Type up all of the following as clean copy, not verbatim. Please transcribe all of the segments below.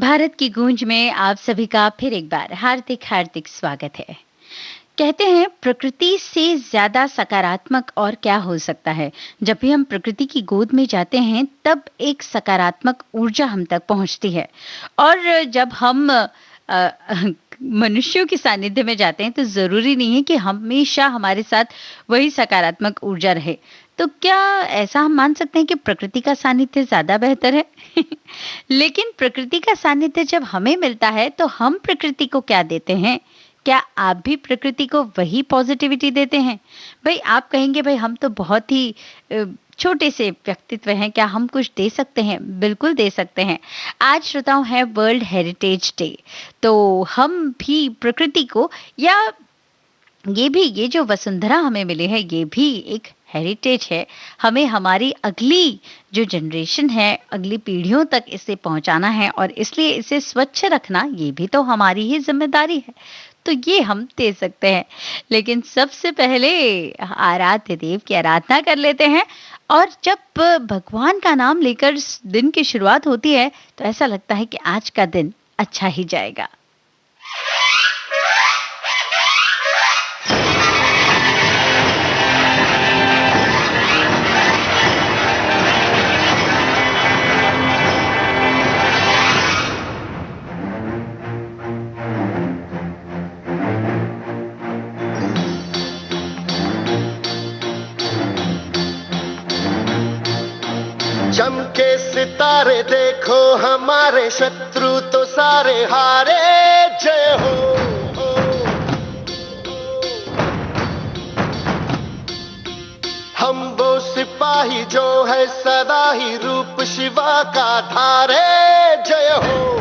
भारत की गूंज में आप सभी का फिर एक बार हार्दिक हार्दिक स्वागत है। कहते हैं प्रकृति से ज्यादा सकारात्मक और क्या हो सकता है। जब भी हम प्रकृति की गोद में जाते हैं तब एक सकारात्मक ऊर्जा हम तक पहुंचती है। और जब हम मनुष्यों के सानिध्य में जाते हैं तो जरूरी नहीं है कि हमेशा हमारे साथ वही सकारात्मक ऊर्जा रहे। तो क्या ऐसा हम मान सकते हैं कि प्रकृति का सानिध्य ज्यादा बेहतर है? लेकिन प्रकृति का सानिध्य जब हमें मिलता है तो हम प्रकृति को क्या देते हैं? क्या आप भी प्रकृति को वही पॉजिटिविटी देते हैं? भई आप कहेंगे भई हम तो बहुत ही अ, छोटे से व्यक्तित्व हैं, क्या हम कुछ दे सकते हैं? बिल्कुल दे सकते हैं। आज श्रोताओं है वर्ल्ड हेरिटेज डे। तो हम भी प्रकृति को या ये जो वसुंधरा हमें मिली है ये भी एक हेरिटेज है। हमें हमारी अगली जो जनरेशन है, अगली पीढ़ियों तक इसे पहुंचाना है और इसलिए इसे स्वच्छ रखना ये भी तो हमारी ही ज़िम्मेदारी है। तो ये हम दे सकते हैं। लेकिन सबसे पहले आराध्य देव की आराधना कर लेते हैं। और जब भगवान का नाम लेकर दिन की शुरुआत होती है तो ऐसा लगता है कि आज का दिन अच्छा ही जाएगा। चमके सितारे देखो हमारे शत्रु तो सारे हारे। जय हो। हम वो सिपाही जो है सदा ही रूप शिवा का धारे। जय हो।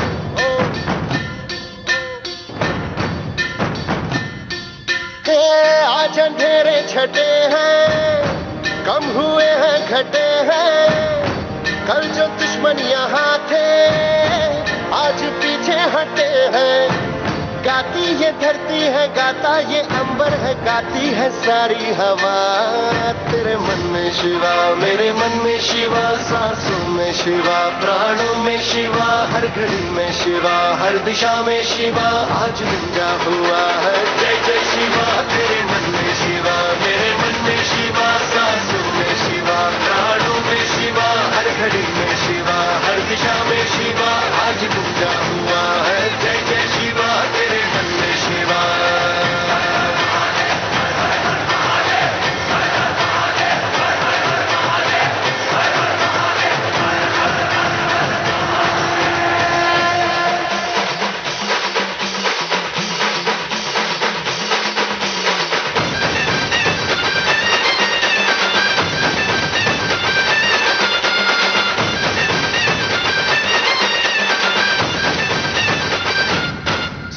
आज अंधेरे छटे हैं, कम हुए हैं घटे हैं। कल जो दुश्मन यहाँ थे आज पीछे हटे हैं। गाती ये धरती है, गाता ये अंबर है, गाती है सारी हवा। तेरे मन में शिवा, मेरे मन में शिवा, सांसों में शिवा, प्राणों में शिवा, हर घड़ी में शिवा, हर दिशा में शिवा। आज गुंजा हुआ है जय जय शिवा। तेरे मन में शिवा, मेरे मन में शिवा, सांसों में शिवा, प्राणों में शिवा, हर घड़ी में शिवा, हर दिशा में शिवा। आज गुंजा हुआ है जय जय शिवा। तेरे मन में शिवा।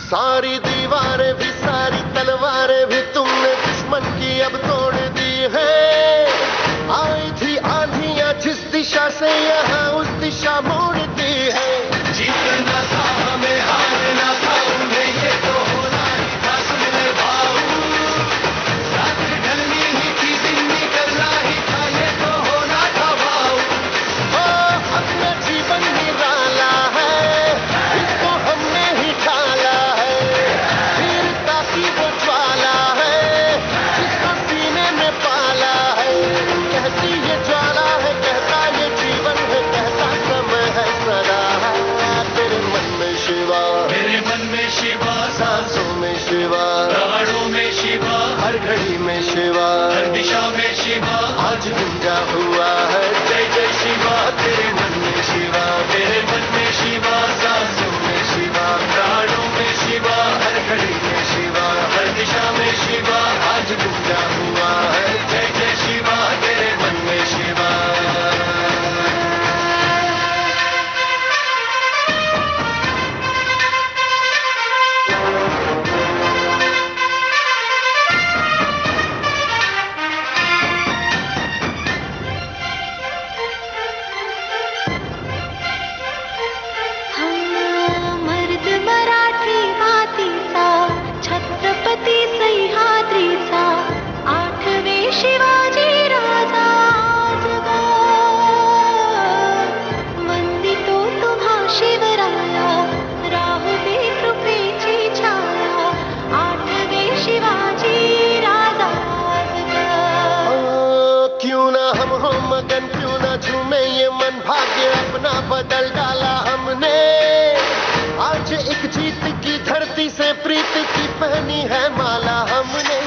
सारी दीवारें भी, सारी तलवारें भी तुमने दुश्मन की अब तोड़ दी है। आई थी आंधियां जिस दिशा से यहाँ उस दिशा मोड़ दी है। जीतना था हमें, हारना था उन्हें, ये तो होना ही था। सुन ले भाऊ, रात ढलनी ही थी, दिन निकलना ही था, ये तो होना था भाऊ। अपना जीवन निराला है, इसको हमने ही ढाला है। वीरता की वो ज्वाला है, जिसको सीने में पाला है। कहती ये ज्वाला है, कहता ये जीवन है, कहता समय है सदा। तेरे मन में शिवा, मेरे मन में शिवा, सांसों में शिवा, प्राणों में शिवा, हर घड़ी में शिवा, हर दिशा में शिवा। आज गुंजा हुआ है जय जय शिवा। तेरे मन में शिवा, मेरे मन में शिवा, सांसों में शिवा, प्राणों में शिवा, हर घड़ी में शिवा, हर दिशा में शिवा। आज गुंजा हुआ है जय जय शिवा। तेरे मन में शिवा। आज एक जीत की धरती से प्रीत की पहनी है माला हमने।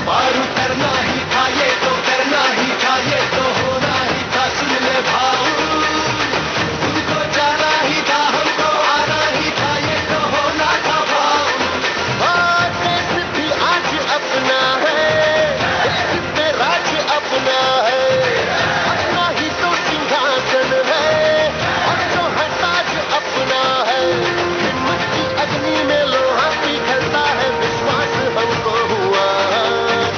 पार करना ही था ये तो करना ही था, ये तो होना ही था, सुन ले भाऊ। तुमको जाना ही था, हमको आना ही था, ये तो होना था भाऊ। देश भी आज अपना है, देश पे राज अपना है, अपना ही तो सिंहासन है, और जो है ताज अपना है। हिम्मत की अग्नि में लोहा पिघलता है, विश्वास हमको हुआ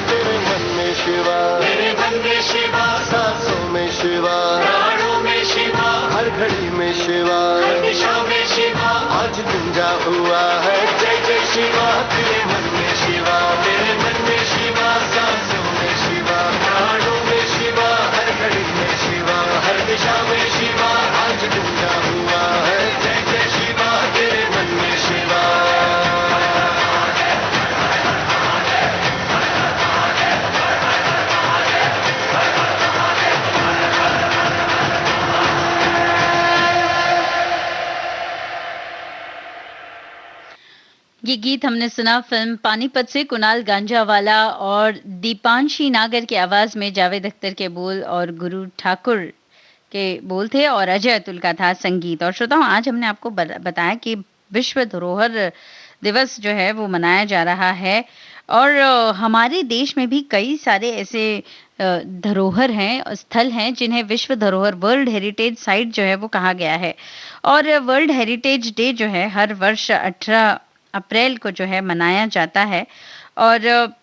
तेरे मन में शिवा, तेरे मन में शिवा, सांसों में शिवा, प्राणों में शिवा, हर घड़ी में शिवा, हर दिशा में शिवा, आज गुंजा हुआ है जय जय शिवा। तेरे मन में शिवा, तेरे मन में शिवा, सांसों में शिवा, प्राणों में शिवा, हर घड़ी में शिवा, हर दिशा में शिवा, आज गुंजा हुआ है जय जय शिवा। तेरे मन में शिवा। ये गीत हमने सुना फिल्म पानीपत से, कुणाल गांजावाला और दीपांशी नागर की आवाज में, जावेद अख्तर के बोल और गुरु ठाकुर के बोल थे और अजय अतुल का था संगीत। और श्रोताओं, आज हमने आपको बताया कि विश्व धरोहर दिवस जो है वो मनाया जा रहा है और हमारे देश में भी कई सारे ऐसे धरोहर हैं, स्थल हैं जिन्हें विश्व धरोहर, वर्ल्ड हेरिटेज साइट जो है वो कहा गया है। और वर्ल्ड हेरिटेज डे जो है हर वर्ष 18 अप्रैल को जो है मनाया जाता है। और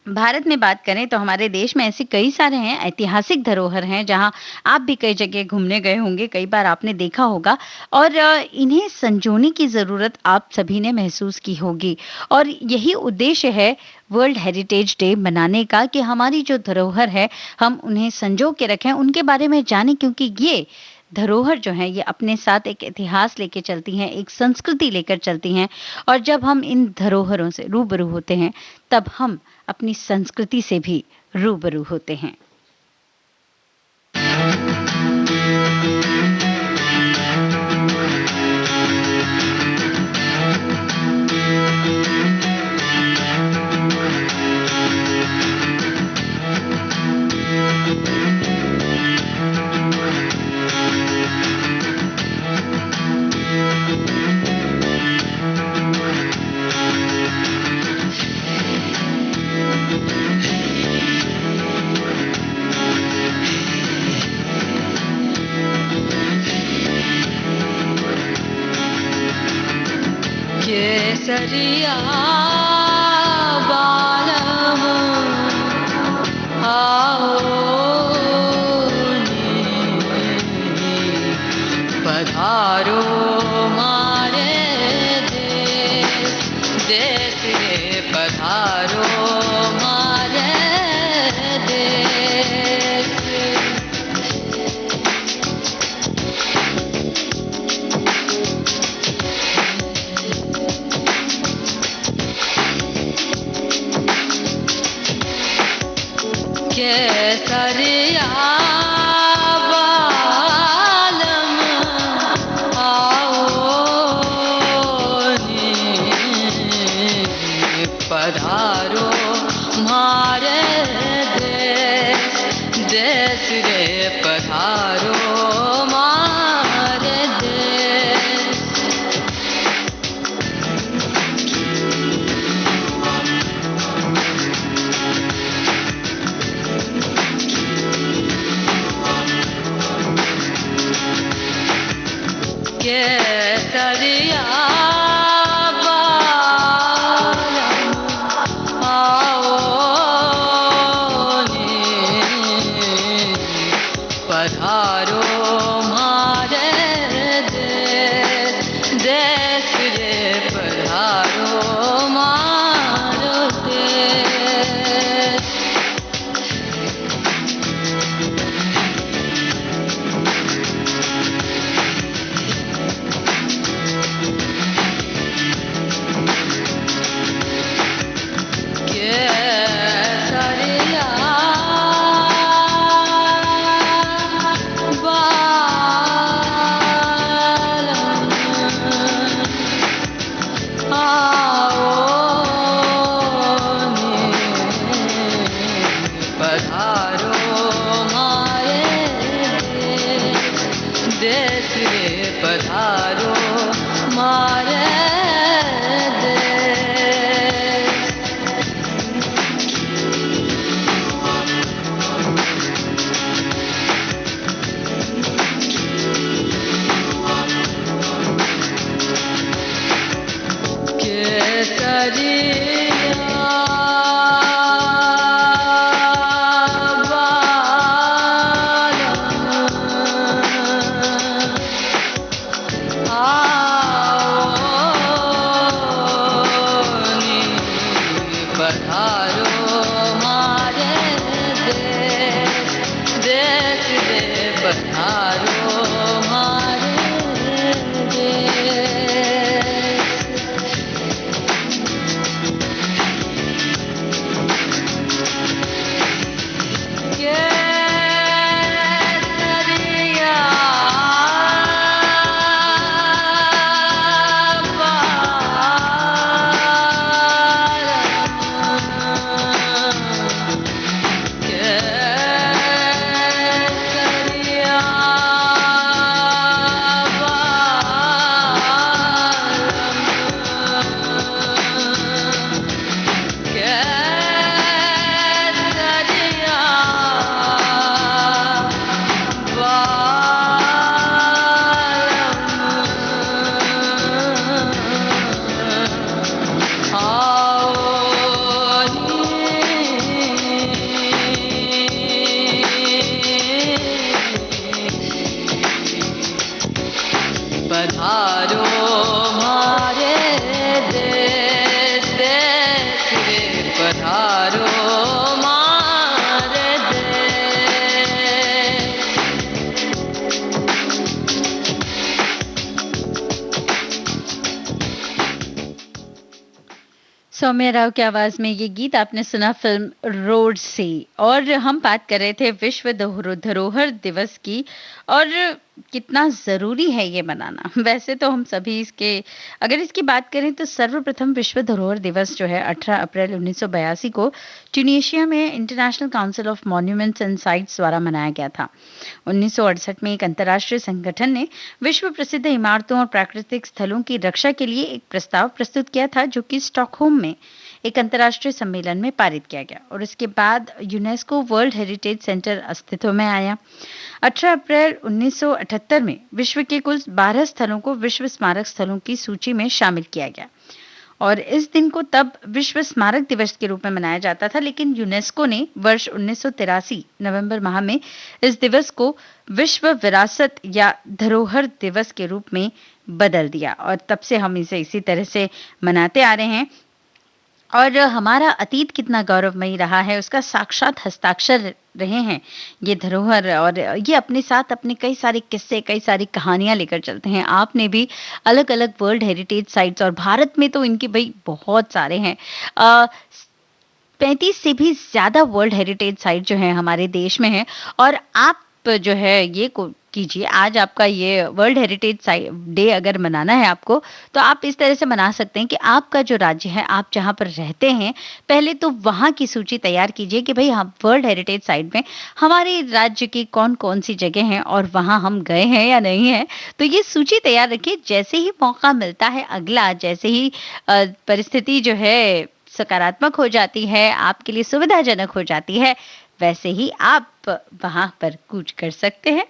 भारत में बात करें तो हमारे देश में ऐसे कई सारे हैं, ऐतिहासिक धरोहर हैं जहां आप भी कई जगह घूमने गए होंगे, कई बार आपने देखा होगा और इन्हें संजोने की ज़रूरत आप सभी ने महसूस की होगी। और यही उद्देश्य है वर्ल्ड हेरिटेज डे मनाने का कि हमारी जो धरोहर है हम उन्हें संजो के रखें, उनके बारे में जानें, क्योंकि ये धरोहर जो है ये अपने साथ एक इतिहास लेके चलती हैं, एक संस्कृति लेकर चलती हैं। और जब हम इन धरोहरों से रूबरू होते हैं तब हम अपनी संस्कृति से भी रूबरू होते हैं। केसरिया बालम आओ पधारो मारे देश, देश रे पधारो मारे देश। केसरिया बालम आओ पधारो मारे देश, देश रे पधारो मारे देश। केसरिया बालम आओ पधारो मारे देश, देश रे पधारो मारो देश। केसरिया बालम सौम्या राव की आवाज में ये गीत आपने सुना फिल्म रोड से। और हम बात कर रहे थे विश्व धरोहर दिवस की, और कितना जरूरी है ये मनाना। वैसे तो हम सभी अगर इसकी बात करें तो सर्वप्रथम विश्व धरोहर दिवस जो है 18 अप्रैल 1982 को ट्यूनीशिया में international council of monuments and sites द्वारा मनाया गया था। 1968 में एक अंतर्राष्ट्रीय संगठन ने विश्व प्रसिद्ध इमारतों और प्राकृतिक स्थलों की रक्षा के लिए एक प्रस्ताव प्रस्तुत किया था, जो कि स्टॉकहोम में एक अंतर्राष्ट्रीय सम्मेलन में पारित किया गया, और इसके बाद यूनेस्को वर्ल्ड हेरिटेज सेंटर अस्तित्व में आया। 18 अप्रैल 1978 में विश्व के कुल 12 स्थलों को विश्व स्मारक स्थलों की सूची में शामिल किया गया, और इस दिन को तब विश्व स्मारक दिवस के रूप में मनाया जाता था। लेकिन यूनेस्को ने वर्ष 1983 नवंबर माह में इस दिवस को विश्व विरासत या धरोहर दिवस के रूप में बदल दिया, और तब से हम इसे इसी तरह से मनाते आ रहे हैं। और हमारा अतीत कितना गौरवमयी रहा है, उसका साक्षात हस्ताक्षर रहे हैं ये धरोहर, और ये अपने साथ अपने कई सारे किस्से, कई सारी कहानियां लेकर चलते हैं। आपने भी अलग अलग वर्ल्ड हेरिटेज साइट्स, और भारत में तो इनके भाई बहुत सारे हैं, 35 से भी ज्यादा वर्ल्ड हेरिटेज साइट जो है हमारे देश में है। और आप जो है ये कीजिए, आज आपका ये वर्ल्ड हेरिटेज डे अगर मनाना है आपको, तो आप इस तरह से मना सकते हैं कि आपका जो राज्य है, आप जहां पर रहते हैं, पहले तो वहां की सूची तैयार कीजिए कि भाई हम वर्ल्ड हेरिटेज साइट में हमारे राज्य की कौन कौन सी जगह हैं और वहां हम गए हैं या नहीं है। तो ये सूची तैयार रखिए। जैसे ही मौका मिलता है अगला, जैसे ही परिस्थिति जो है सकारात्मक हो जाती है, आपके लिए सुविधाजनक हो जाती है, वैसे ही आप वहां पर कूच कर सकते हैं।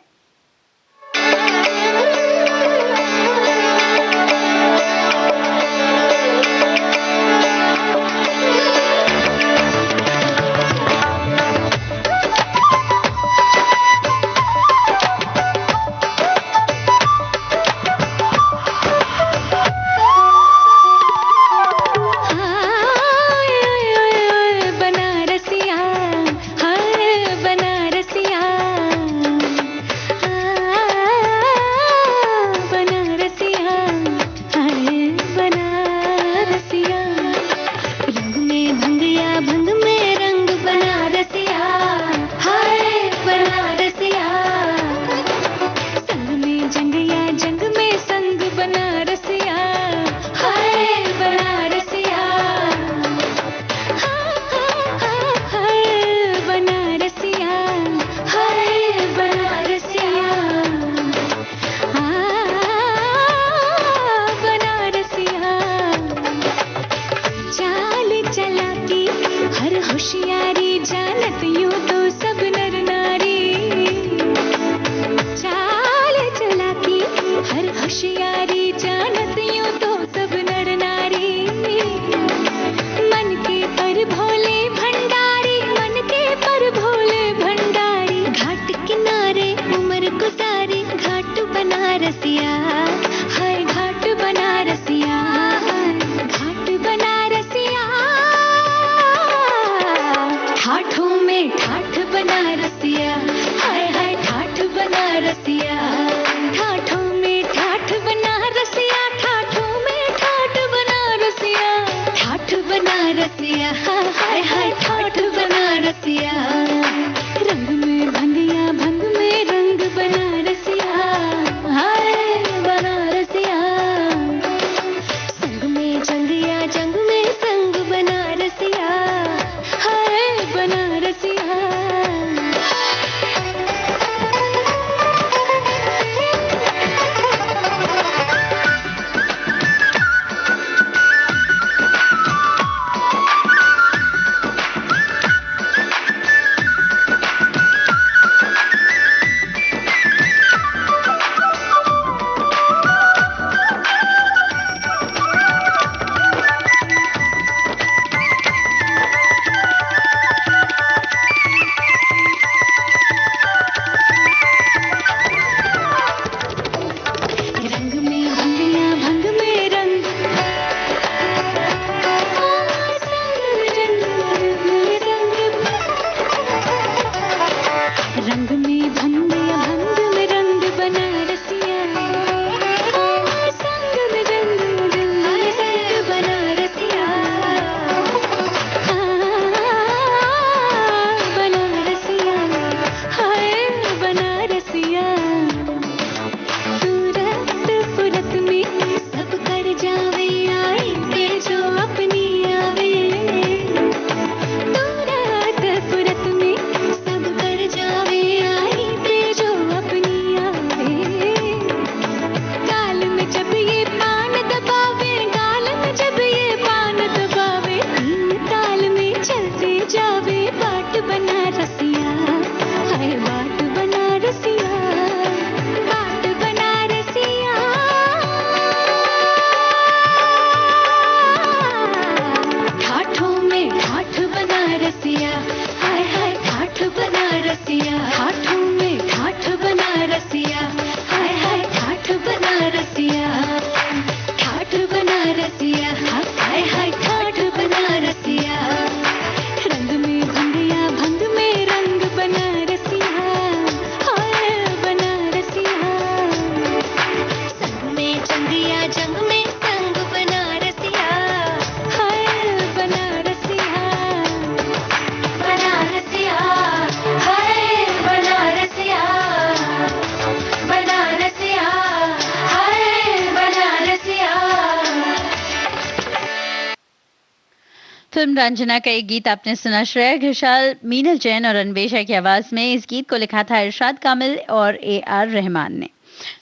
फिल्म रंजना का एक गीत आपने सुना, श्रेया घोषाल, मीनल जैन और अन्वेषा की आवाज में। इस गीत को लिखा था इरशाद कामिल और AR रहमान ने।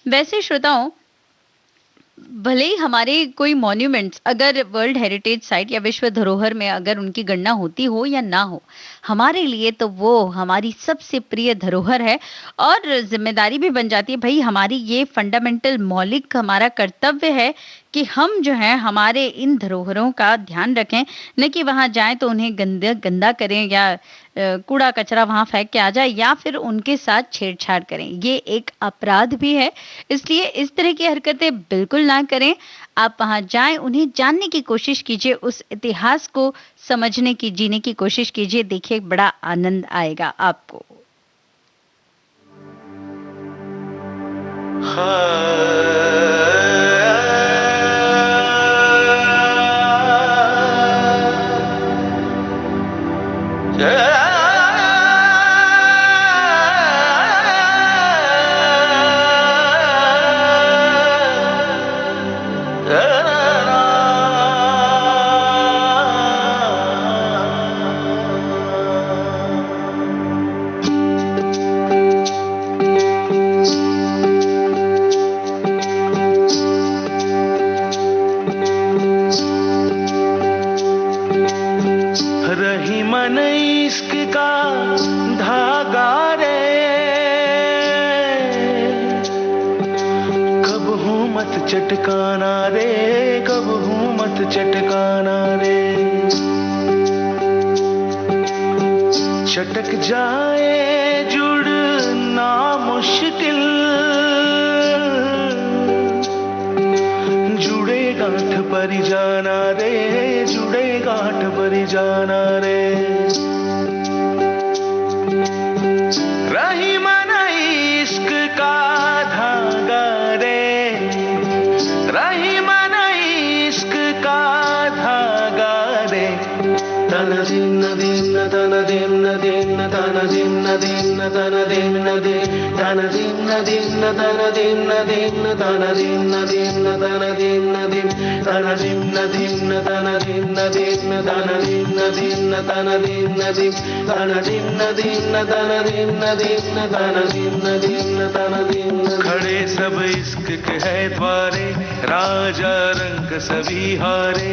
वैसे श्रोताओं, भले ही हमारे कोई मॉन्यूमेंट्स अगर वर्ल्ड हेरिटेज साइट या विश्व धरोहर में अगर उनकी गणना होती हो या ना हो, हमारे लिए तो वो हमारी सबसे प्रिय धरोहर है और जिम्मेदारी भी बन जाती है भाई, हमारी ये फंडामेंटल मौलिक हमारा कर्तव्य है कि हम जो है हमारे इन धरोहरों का ध्यान रखें, न कि वहां जाएं तो उन्हें गंदा गंदा करें या कूड़ा कचरा वहां फेंक के आ जाए या फिर उनके साथ छेड़छाड़ करें। ये एक अपराध भी है, इसलिए इस तरह की हरकतें बिल्कुल ना करें। आप वहां जाएं, उन्हें जानने की कोशिश कीजिए, उस इतिहास को समझने की, जीने की कोशिश कीजिए। देखिए, बड़ा आनंद आएगा आपको। चटकाना रे, कब हूँ मत चटकाना रे, चटक जाए जुड़ना मुश्किल, जुड़े गांठ पर जाना रे, जुड़े गांठ पर जाना रे, रही मन इश्क का धागा रे, रही मन इश्क का धागा रे, तन दिन दिन तन दिन दिन तन दिन दिन तन दिन दिन तन दिन दिन तन दिन दिन तन दिन दिन तन दिन दिन तन दिन दिन तन दिन दिन तन दिन दिन तन दिन दिन तन दिन दिन तन दिन दिन तन दिन दिन तन दिन। खड़े सब इश्क के है द्वारे, राजा रंग सभी हारे,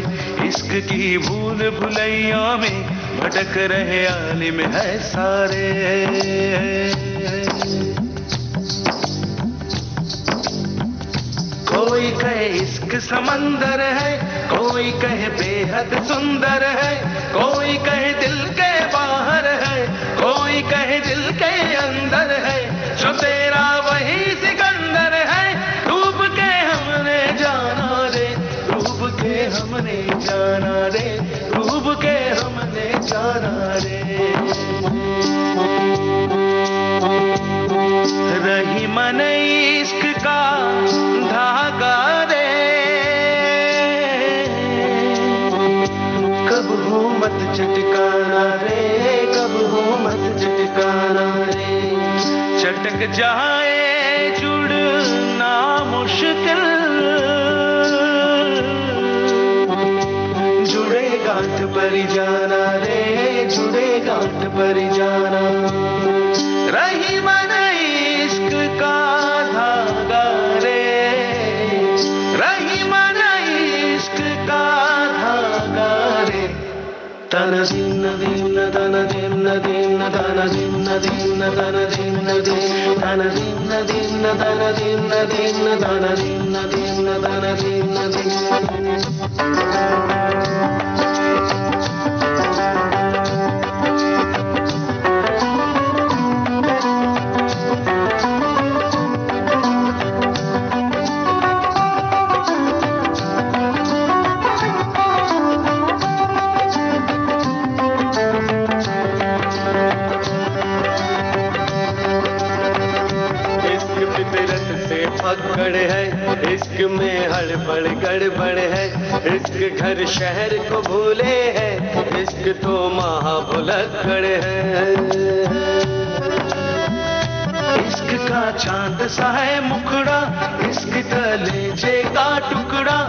इश्क की भूल भुलैया में भटक रहे आलिम है सारे। कोई कहे इश्क समंदर है, कोई कहे बेहद सुंदर है, कोई कहे दिल के बाहर है, कोई कहे दिल के अंदर है, जो तेरा वही सिकंदर है। डूब के हमने जाना रे, डूब के हमने जाना रे, डूब के हमने जाना रे, रही मन इश्क का धागा रे, कब हो मत चटकाना रे, कब हो मत चटकाना रे, चटक जाए जुड़ना मुश्किल, जुड़े गांठ पर जाना रे, जुड़े गांठ पर जाना, रही मन इश्क का धागा रे, रही मन इश्क का धागा रे, तन दिन दिन तन दिन दिन तन दिन दिन तन दिन दिन तन दिन दिन तन दिन दिन तन दिन दिन तन दिन दिन। पकड़ है इश्क में हड़बड़ गड़बड़ है, इश्क घर शहर को भूले है, इश्क तो महाभुलक्कड़ है, इश्क का चांद सा है मुखड़ा, इश्क कलेजे का टुकड़ा,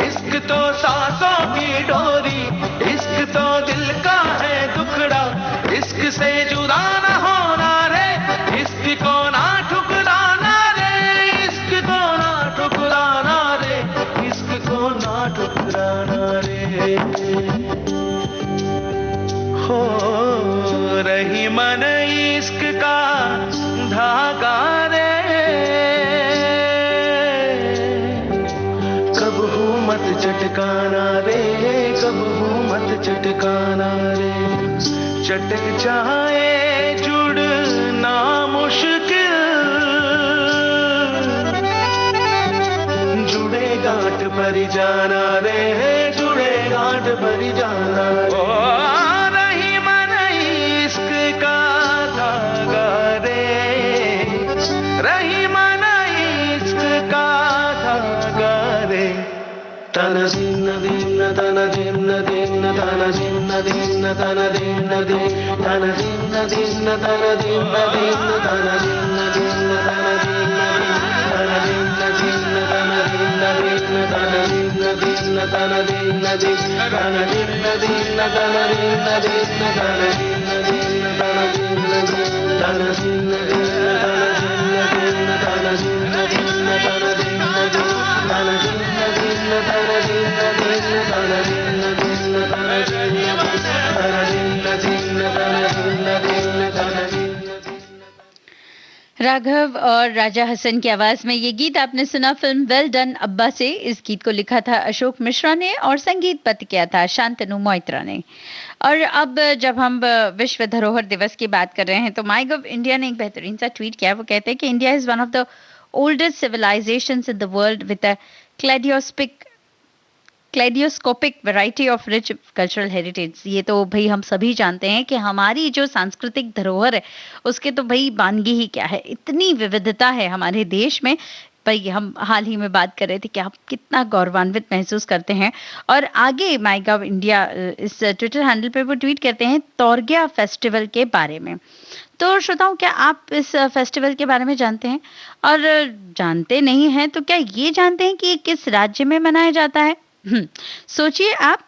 इश्क तो सांसों की डोरी, इश्क तो दिल ठुकराना रे। हो रही मन इश्क का धागा रे, कब हूँ मत चटकाना रे, कब हूँ मत चटकाना रे। चटक जाए जुड़ना मुश्किल, जुड़े गांठ पर जाना रे, जुड़े गांठ पर जाना रे। ओ रही मन इश्क का धागा रे, रही मन इश्क का धागा रे। तन दिन दिन तन दिन दिन तन दिन दिन तन दिन दिन तन दिन दिन तन दिन दिन तन दिन दिन तन दिन तन दिन दिन तन दिन दिन तन दिन दिन तन दिन दिन तन दिन दिन तन दिन दिन तन दिन दिन तन दिन तन दिन तन दिन तन राघव और राजा हसन की आवाज में ये गीत आपने सुना फिल्म वेल डन अब्बा से। इस गीत को लिखा था अशोक मिश्रा ने और संगीतबद्ध किया था शांतनु मोइत्रा ने। और अब जब हम विश्व धरोहर दिवस की बात कर रहे हैं तो माईगव इंडिया ने एक बेहतरीन सा ट्वीट किया। वो कहते हैं कि India is one of the oldest civilizations in the world with a kaleidoscopic variety of rich cultural heritage। ये तो भाई हम सभी जानते हैं कि हमारी जो सांस्कृतिक धरोहर है उसके तो भाई वानगी ही क्या है, इतनी विविधता है हमारे देश में। भाई हम हाल ही में बात कर रहे थे कि आप कितना गौरवान्वित महसूस करते हैं। और आगे माईगव इंडिया इस ट्विटर हैंडल पे वो ट्वीट करते हैं तोरग्या फेस्टिवल के बारे में। तो श्रोताओं, क्या आप इस फेस्टिवल के बारे में जानते हैं? और जानते नहीं हैं तो क्या ये जानते हैं कि ये किस राज्य में मनाया जाता है? सोचिए आप,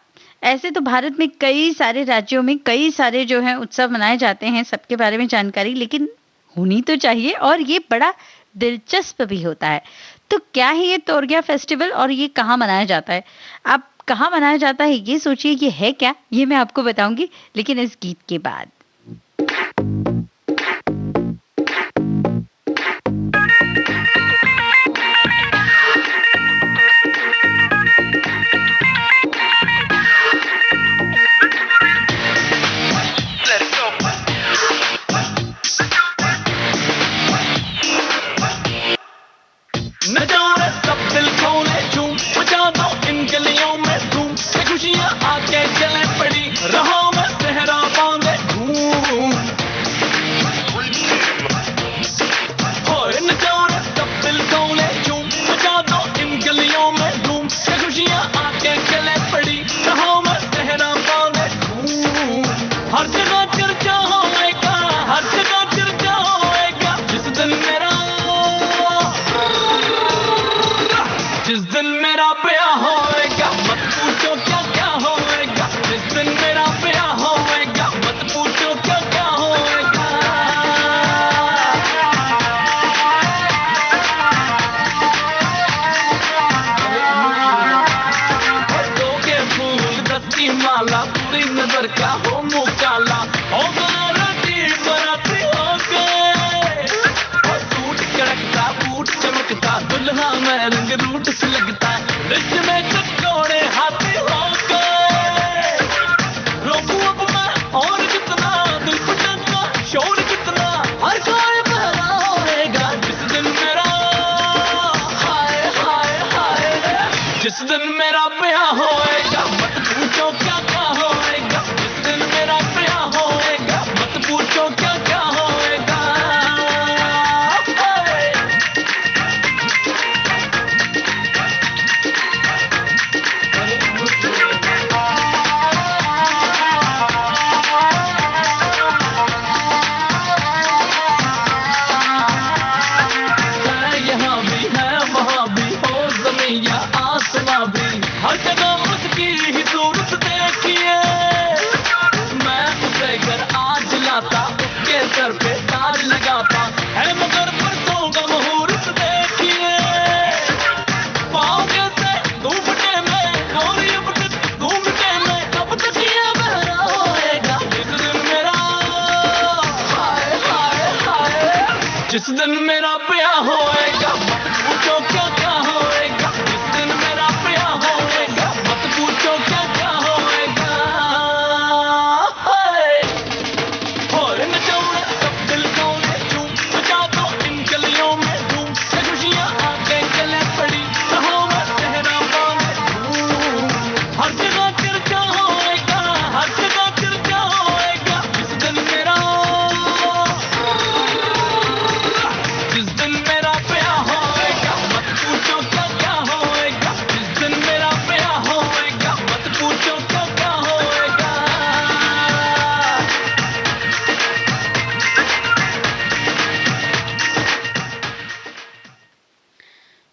ऐसे तो भारत में कई सारे राज्यों में कई सारे जो हैं उत्सव मनाए जाते हैं, सबके बारे में जानकारी लेकिन होनी तो चाहिए और ये बड़ा दिलचस्प भी होता है। तो क्या है ये तोरग्या फेस्टिवल और ये कहाँ मनाया जाता है? आप कहाँ मनाया जाता है ये सोचिए, ये है क्या, ये मैं आपको बताऊंगी लेकिन इस गीत के बाद। आके चले पड़ी रहा मैं सहरा बांधे घूम, नचाओ सब दिल खोले झूम, बजा दो इन गलियों में धूम। खुशियाँ आके चले पड़ी रहा मैं सहरा बांधे घूम। हर जगह चर्चा होएगा, हर जगह चर्चा होएगा जिस दिन मेरा ब्याह होएगा। मत पूछो क्या क्या होएगा जिस दिन मेरा ब्याह होएगा, मत पूछो क्या क्या होएगा। दोगे फूल दस्ती माला, पूरी नजर का हो मुँह काला, होगा रोटी बराती हो गए। सूट कड़कता बूट चमकता, दुल्हा में रंग रूट से लगता है, रिश्ते में चकोड़े हाथी हो गए। रोकू अब मैं और कितना, दिल पटकना शोर कितना, हर कोई बहरा होएगा जिस दिन मेरा हाय हाय हाय, जिस दिन मेरा ब्याह होएगा। मत पूछो क्या क्या होएगा जिस दिन मेरा ब्याह होएगा, मत पूछो क्या क्या होएगा। हर जगह उसकी ही सूरत देखिए, मैं उसे घर आज लाता, उसके सर पे ताज लगाता है, मगर परसों का मुहूर्त देखिए। पाँव कैसे दुपट्टे में जिस दिन मेरा ब्याह होएगा मत पूछो क्या क्या होएगा, जिस दिन मेरा ब्याह होएगा मत पूछो क्या क्या होएगा। और नचौड़ा सब दिल तोड़े झूम मचा दो इन गलियों में धूम, खुशियाँ आके गले पड़ी रहो मैं तेरा पावे धूम। हर जगह चर्चा होएगा, हर जगह चर्चा होएगा, जिस दिन मेरा ब्याह होएगा मत पूछो क्या क्या होएगा, जिस दिन मेरा ब्याह होएगा मत पूछो क्या क्या होएगा।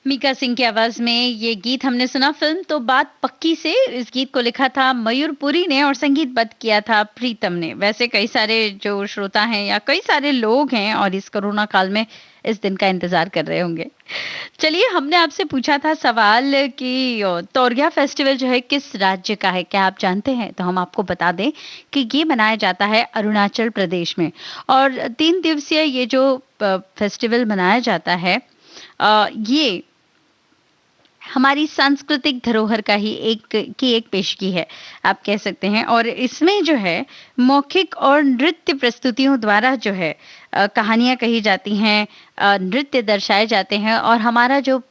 मीका सिंह की आवाज में ये गीत हमने सुना फिल्म तो बात पक्की से। इस गीत को लिखा था मयूर पुरी ने और संगीतबद्ध किया था प्रीतम ने। वैसे कई सारे जो श्रोता हैं या कई सारे लोग हैं और इस कोरोना काल में इस दिन का इंतजार कर रहे होंगे। चलिए, हमने आपसे पूछा था सवाल कि तोरग्या फेस्टिवल जो है किस राज्य का है, क्या आप जानते हैं? तो हम आपको बता दें कि ये मनाया जाता है अरुणाचल प्रदेश में और 3 दिवसीय ये जो फेस्टिवल मनाया जाता है ये हमारी सांस्कृतिक धरोहर का ही एक पेशगी है, आप कह सकते हैं। और इसमें जो है मौखिक और नृत्य प्रस्तुतियों द्वारा जो है कहानियां कही जाती हैं, नृत्य दर्शाए जाते हैं और हमारा जो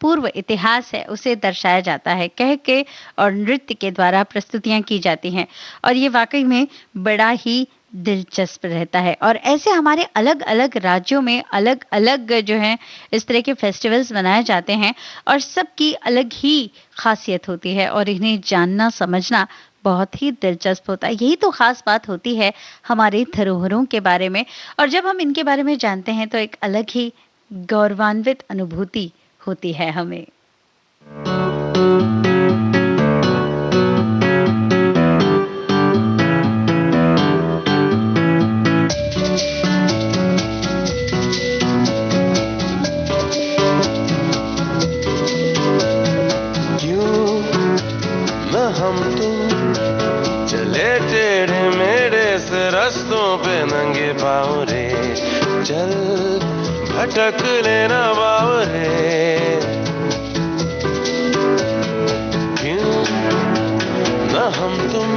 पूर्व इतिहास है उसे दर्शाया जाता है। कह के और नृत्य के द्वारा प्रस्तुतियां की जाती हैं और ये वाकई में बड़ा ही दिलचस्प रहता है। और ऐसे हमारे अलग अलग राज्यों में अलग अलग जो है इस तरह के फेस्टिवल्स मनाए जाते हैं और सबकी अलग ही खासियत होती है और इन्हें जानना समझना बहुत ही दिलचस्प होता है। यही तो खास बात होती है हमारे धरोहरों के बारे में। और जब हम इनके बारे में जानते हैं तो एक अलग ही गौरवान्वित अनुभूति होती है हमें। हम तुम चले टेढ़े मेढ़े से रस्तों पे नंगे पाँव रे, चल भटक लेना बाव रे। क्यों न हम तुम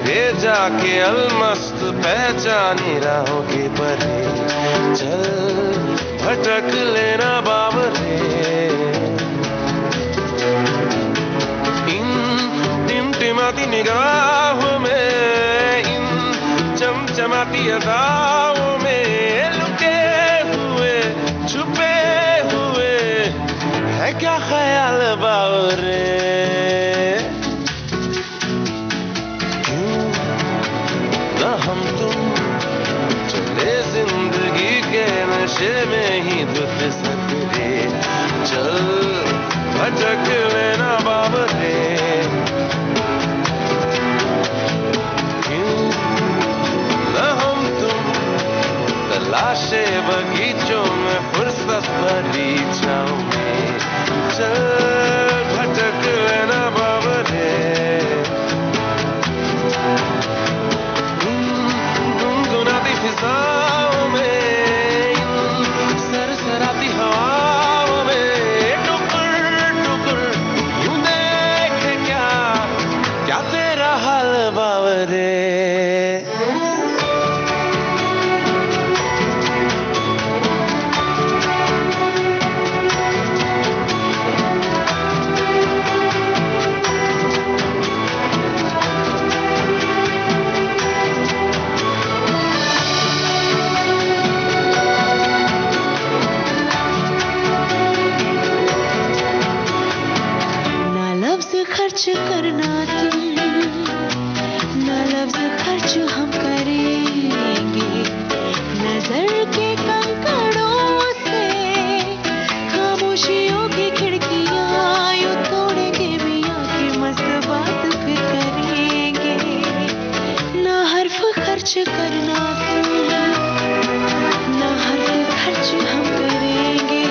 रे जाके अलमस्त पहचानी राहों के परे, चल भटक लेना बाव रे। टिमटिमाती निगाहों में, इन चमचमाती अदाओं में लुके हुए छुपे हुए है क्या ख्याल बावरे। क्यों न हम तुम चले जिंदगी के नशे में ही धुत सकते, चल भटक लेना बावरे। तलाशे बगीचों में फुर्सत भरी छाँव में, चल भटक लेना बावरे। गुनगुनाती फिजाओं में, सरसराती हवाओं में टुकुर टुकुर यूं देखे क्या क्या तेरा हाल बावरे। खर्च करना तुम, न लफ्ज़ खर्च हम करेंगे, नजर के कंकड़ों से खामोशियों की खिड़कियां यूं तोड़ेंगे, मियां की मस्त बात फिर करेंगे। न हर्फ खर्च करना तुम, न हर्फ खर्च हम करेंगे,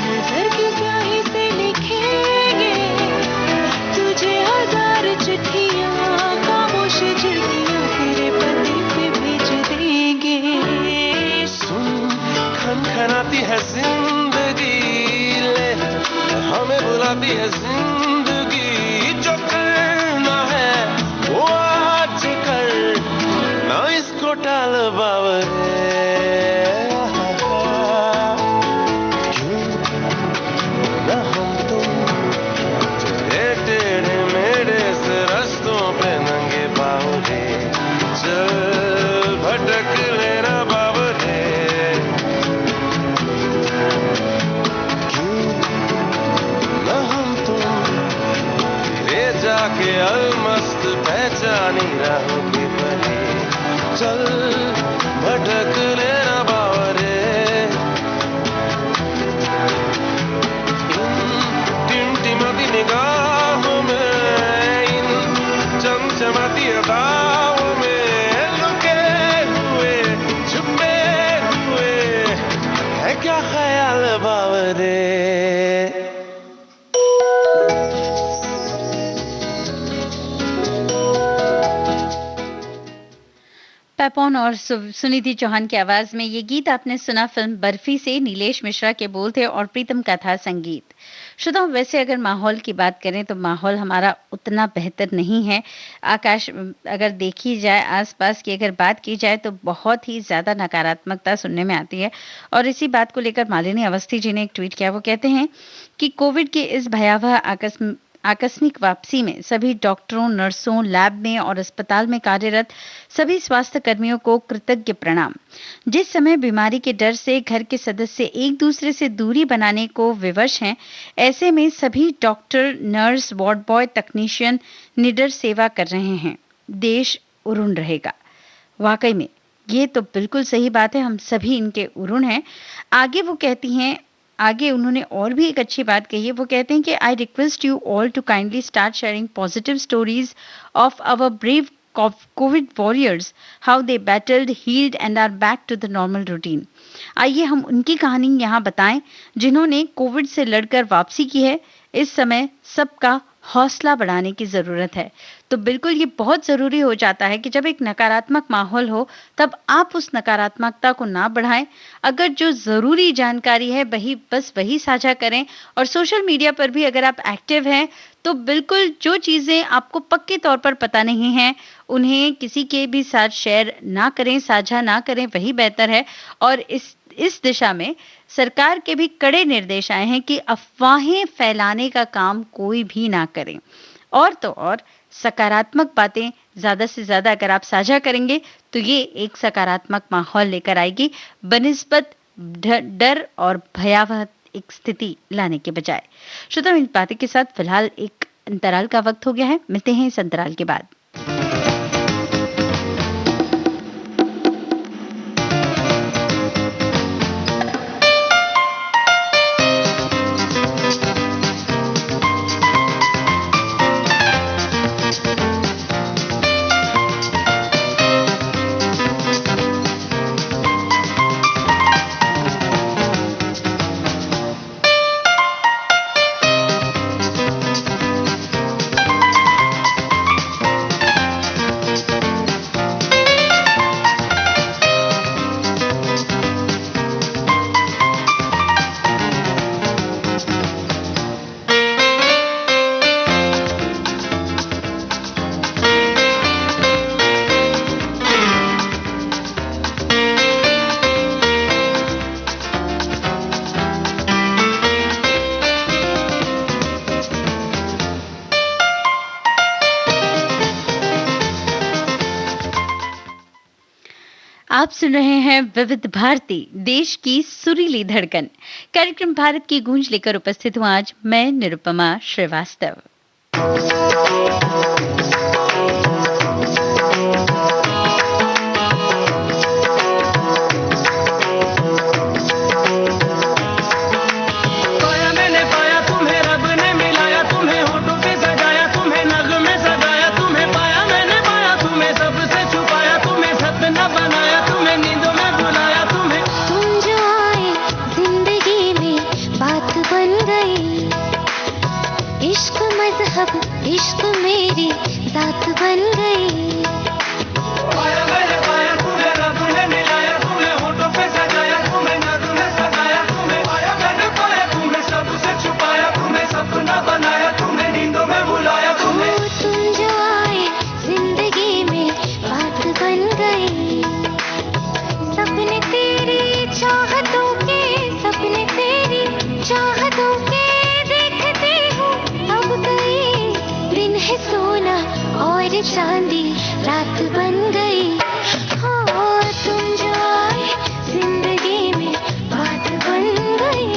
नजर की स्याही से लिखेंगे तुझे हजार चिट्ठियां, खामोश चिट्ठियां तेरे पते पे भेज देंगे। चमचमाती है जिंदगी, जो करना है वो आज कर, ना इसको टाल बावरे। क्यों ना हम तुम चले टेढ़े मेढ़े से रस्तों पे नंगे बावरे, चल भटक लेना बावरे। जाके अलमस्त पहचानी राहों के परे, चल भटक लेना बावरे। इन टिमटिमाती निगाहों में, इन चमचमाती अदाओं में लुके हुए छुपे हुए है क्या ख्याल बावरे। पेपॉन और सुनिधि चौहान की आवाज में ये गीत आपने सुना फिल्म बर्फी से। नीलेश मिश्रा के बोल थे और प्रीतम का था संगीत। श्रोताओं, वैसे अगर माहौल की बात करें तो माहौल हमारा उतना बेहतर नहीं है। आकाश अगर देखी जाए, आसपास की अगर बात की जाए तो बहुत ही ज्यादा नकारात्मकता सुनने में आती है। और इसी बात को लेकर मालिनी अवस्थी जी ने एक ट्वीट किया। वो कहते हैं कि कोविड के इस भयावह आकस्मिक वापसी में सभी डॉक्टरों, नर्सों, लैब में और अस्पताल में कार्यरत सभी स्वास्थ्य कर्मियों को कृतज्ञ प्रणाम। जिस समय बीमारी के डर से घर के सदस्य एक दूसरे से दूरी बनाने को विवश हैं, ऐसे में सभी डॉक्टर, नर्स, वार्ड बॉय, तकनीशियन निडर सेवा कर रहे हैं। देश उरुण रहेगा। वाकई में ये तो बिल्कुल सही बात है, हम सभी इनके उरुण हैं। आगे उन्होंने और भी एक अच्छी बात कही है। वो कहते हैं कि I request you all to kindly start sharing positive stories of our brave Covid warriors, how they battled, healed and are back to the normal routine. आइए हम उनकी कहानी यहाँ बताएं जिन्होंने कोविड से लड़कर वापसी की है। इस समय सबका हौसला बढ़ाने की जरूरत है। तो बिल्कुल ये बहुत जरूरी हो जाता है कि जब एक नकारात्मक माहौल हो तब आप उस नकारात्मकता को ना बढ़ाएं। अगर जो जरूरी जानकारी है वही साझा करें। और सोशल मीडिया पर भी अगर आप एक्टिव हैं तो बिल्कुल जो चीजें आपको पक्के तौर पर पता नहीं है उन्हें किसी के भी साथ शेयर ना करें, साझा ना करें, वही बेहतर है। और इस दिशा में सरकार के भी कड़े निर्देश आए हैं कि अफवाहें फैलाने का काम कोई भी ना करें। और तो और सकारात्मक बातें ज्यादा से ज्यादा अगर आप साझा करेंगे तो ये एक सकारात्मक माहौल लेकर आएगी, बनिस्बत डर और भयावह एक स्थिति लाने के बजाय। श्रोताओं, इन बातें के साथ फिलहाल एक अंतराल का वक्त हो गया है। मिलते हैं इस अंतराल के बाद। आप सुन रहे हैं विविध भारती, देश की सुरीली धड़कन। कार्यक्रम भारत की गूंज लेकर उपस्थित हूं आज मैं निरुपमा श्रीवास्तव। इश्क मेरी दात बन गई। पाया मैंने पाया तुम्हें, रब ने मिलाया तुम्हें, होठों पे सजाया तुम्हें, नज़्म में सजाया तुम्हें। पाया मैंने पाया तुम्हें, सबसे छुपाया तुम्हें, सपना और चांदी रात बन गई। हो तुम जो आए जिंदगी में बात बन गई।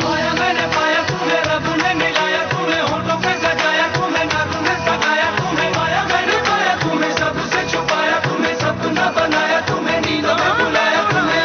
पाया मैंने पाया तुम्हें, रब ने मिलाया तुम्हें, होठों पे सजाया तुम्हें, नाक में सगाया तुम्हें। पाया मैंने पाया तुम्हें, सबसे छुपाया तुम्हें, सपना बनाया तुम्हें, नींदों में बुलाया तुम्हें।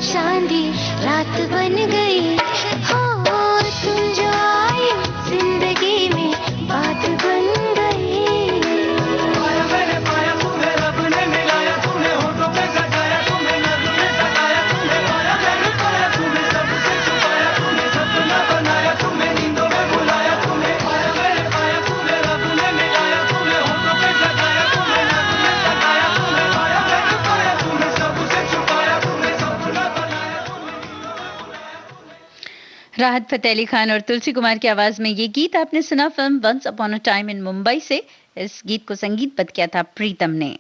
चांदी रात बन गई। हो तुम जो आए जिंदगी में बात बन गई। पाया मैंने पाया तुम्हें, रब ने मिलाया तुम्हें, होठों पे सजाया तुम्हें, नाक में सगाया तुम्हें। पाया मैंने पाया तुम्हें, सबसे छुपाया तुम्हें, सपना बनाया तुम्हें, नींदों में बुलाया तुम्हें। पाया मैंने पाया तुम्हें, रब ने मिलाया तुम्हें, होठों पे सजाया तुम्हें, नाक में सगाया तुम्हें। पाया मैंने पाया तुम्हें, सबसे छुपाया तुम्हें, सपना बनाया तुम्हें। राहत फतेह अली खान और तुलसी कुमार की आवाज में ये गीत आपने सुना film once upon a time in Mumbai से। इस गीत को संगीतबद्ध किया था प्रीतम ने।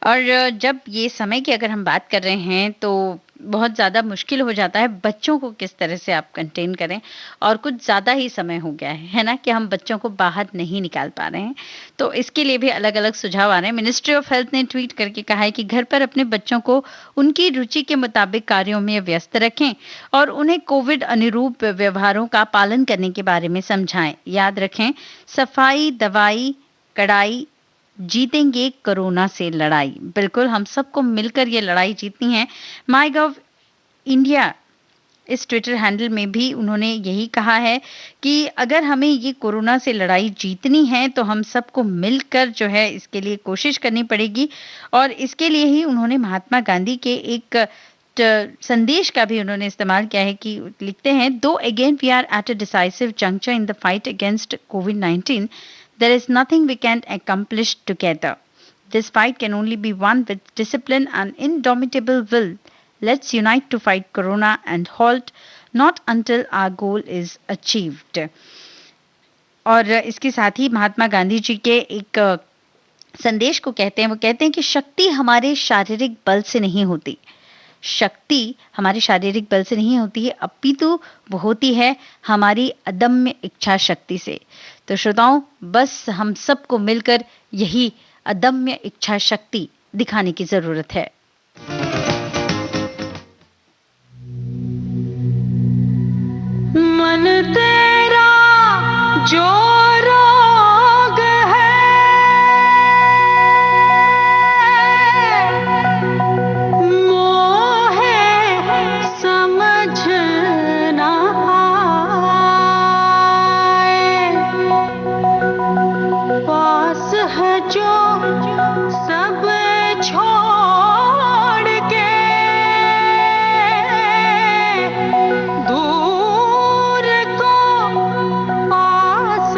और जब ये समय की अगर हम बात कर रहे हैं तो बहुत ज़्यादा मुश्किल हो जाता है बच्चों को किस तरह से आप कंटेन करें। और कुछ ज़्यादा ही समय हो गया है ना, कि हम बच्चों को बाहर नहीं निकाल पा रहे हैं। तो इसके लिए भी अलग अलग सुझाव आ रहे हैं। मिनिस्ट्री ऑफ हेल्थ ने ट्वीट करके कहा है कि घर पर अपने बच्चों को उनकी रुचि के मुताबिक कार्यों में व्यस्त रखें और उन्हें कोविड अनुरूप व्यवहारों का पालन करने के बारे में समझाएं। याद रखें, सफाई, दवाई, कड़ाई, जीतेंगे कोरोना से लड़ाई। बिल्कुल, हम सबको मिलकर ये लड़ाई जीतनी है। माईगव इंडिया इस ट्विटर हैंडल में भी उन्होंने यही कहा है कि अगर हमें ये कोरोना से लड़ाई जीतनी है तो हम सबको मिलकर जो है इसके लिए कोशिश करनी पड़ेगी। और इसके लिए ही उन्होंने महात्मा गांधी के एक संदेश का भी उन्होंने इस्तेमाल किया है कि लिखते हैं, though again we are at a decisive juncture in the fight against कोविड-19, there is nothing we can accomplish together. This fight can only be won with discipline and indomitable will. Let's unite to fight corona and halt not until our goal is achieved. और इसके साथ ही महात्मा गांधी जी के एक संदेश को कहते हैं, वो कहते हैं कि शक्ति हमारे शारीरिक बल से नहीं होती, शक्ति हमारे शारीरिक बल से नहीं होती है, अपितु वो होती है हमारी अदम्य इच्छा शक्ति से। तो श्रोताओं, बस हम सबको मिलकर यही अदम्य इच्छा शक्ति दिखाने की जरूरत है। मन तेरा जो रोग है, मोहे समझ ना आए, पास है जो सब छोड़ के दूर को पास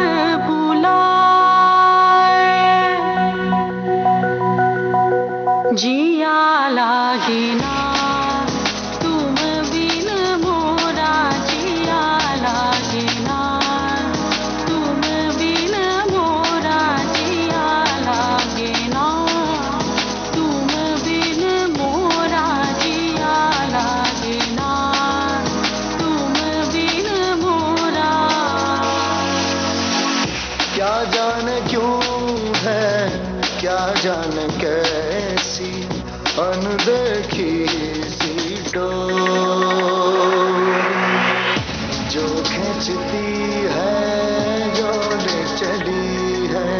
बुलाए, जिया लागे ना तुम बिन मोरा, जिया लागे ना तुम बिन मोरा, जिया लागे ना तुम बिन मोरा, जिया लागे ना तुम बिन मोरा। क्या जाने क्यों है, क्या जाने कैसी अनदेखी सी डोर जो खींचती है, जो ले चली है,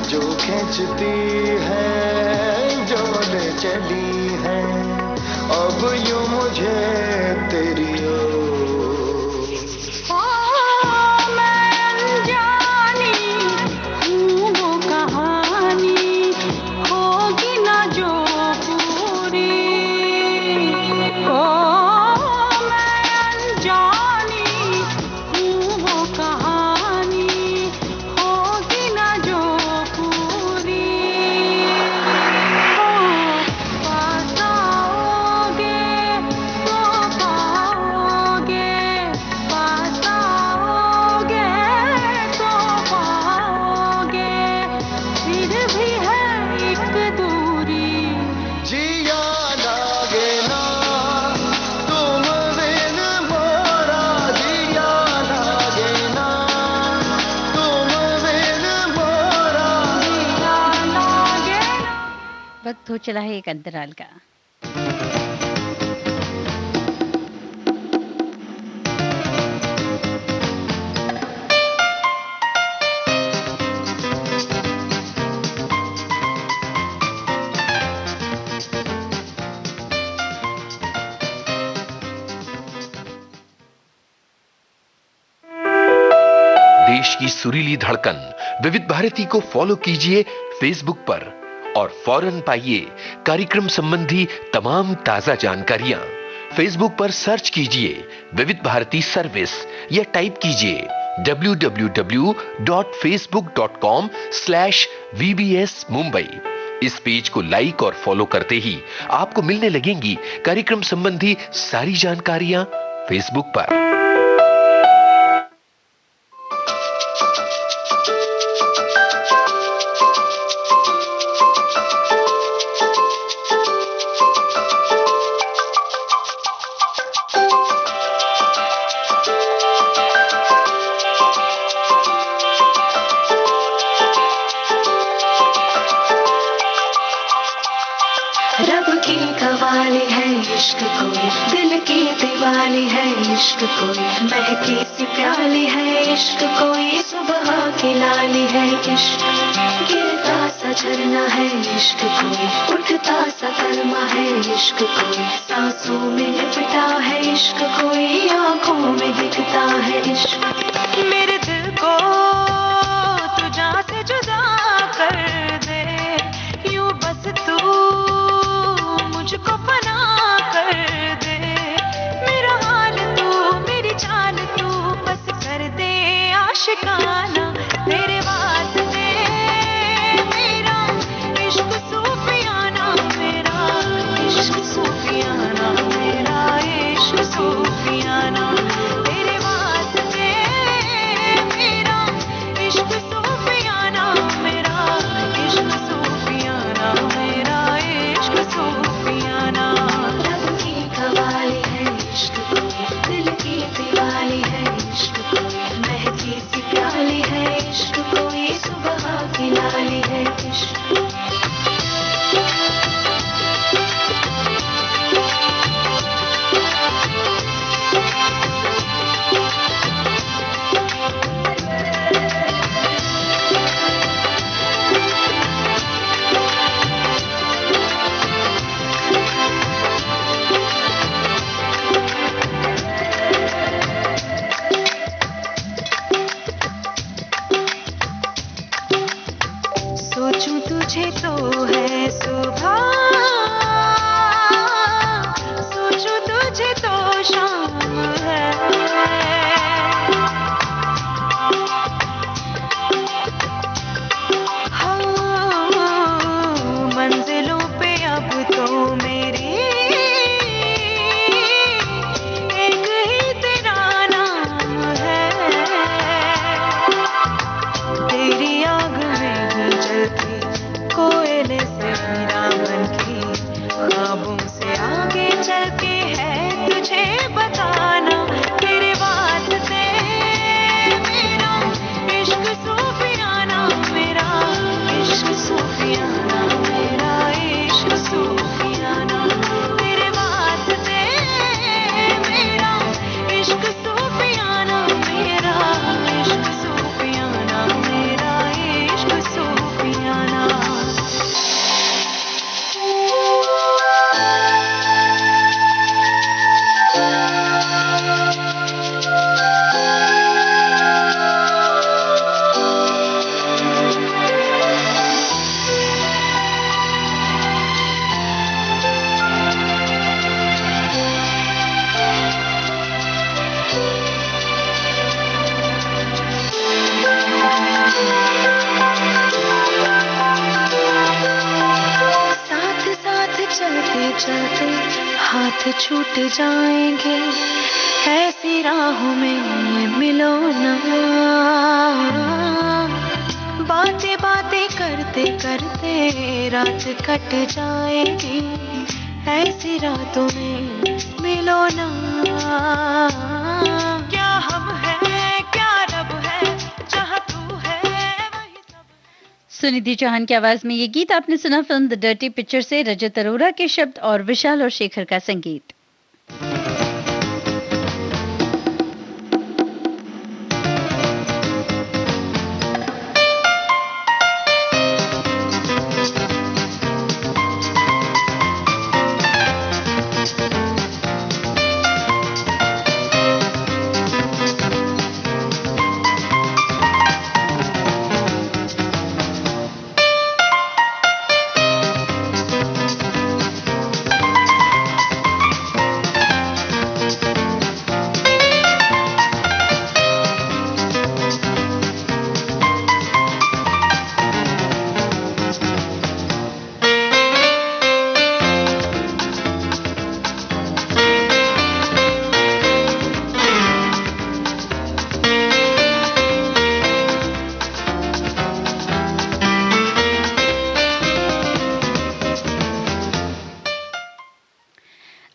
जो खींचती है, जो ले चली है, अब यूं मुझे तेरी ओर। मैं अनजानी हूँ वो कहानी, होगी ना जो पूरी। मैं अनजानी हूँ वो कहानी, होगी ना जो पूरी। पास आओगे तो पाओगे, पास आओगे तो पाओगे, फिर भी है एक दूरी। जिया लागे ना तुम बिन मोरा, जिया लागे ना तुम बिन मोरा। जिया लागे ना। वक्त हो चला है एक अंतराल का। देश की सुरीली धड़कन विविध भारती को फॉलो कीजिए फेसबुक पर और फौरन पाइए कार्यक्रम संबंधी तमाम ताजा जानकारियां। फेसबुक पर सर्च कीजिए विविध भारती सर्विस या टाइप कीजिए www.facebook.com/VBS Mumbai। इस पेज को लाइक और फॉलो करते ही आपको मिलने लगेंगी कार्यक्रम संबंधी सारी जानकारियां फेसबुक पर। रब की कवाली है इश्क कोई, दिल की दीवानी है इश्क कोई, महकी सी प्याली है इश्क कोई, सुबह की लाली है इश्क, गिरता सा झरना है इश्क कोई, उठता सा कलमा है इश्क कोई, सांसों में लिपटा है इश्क कोई, आंखों में दिखता है इश्क। मेरे दिल को तू जान से जुदा कर दे, यूं बस तू मुझको पना कर दे, मेरा हाल तू मेरी जान तू बस कर दे आशिकाना, तेरे वास्ते मेरा इश्क सूफियाना, मेरा इश्क सूफियाना, मेरा इश्क सूफियाना, तेरे वास्ते तुझे तो है सुबह, सोचूं तुझे तो शाम है। मंजिलों पे अब तो मेरी एक ही तेरा नाम है। तेरी आग में ही जलती कोयले से हीरा बनती, ख्वाबों से आगे चल के है तुझे बताना। तेरे वास्ते मेरा इश्क सूफियाना, मेरा इश्क सूफियाना, मेरा इश्क सूफियाना। तेरे वास्ते मेरा इश्क सूफियाना, मेरा इश्क सूफियाना, मेरा इश्क सूफियाना। साथ साथ चलते चलते हाथ छूट जाएंगे, ऐसी राहों में मिलो ना। बातें बातें करते करते रात कट जाएगी, ऐसी रातों में मिलो ना। क्या हम हैं क्या रब है, जहाँ तू है वही सब। सुनिधि चौहान की आवाज में ये गीत आपने सुना फिल्म द डर्टी पिक्चर से। रजत अरोरा के शब्द और विशाल और शेखर का संगीत।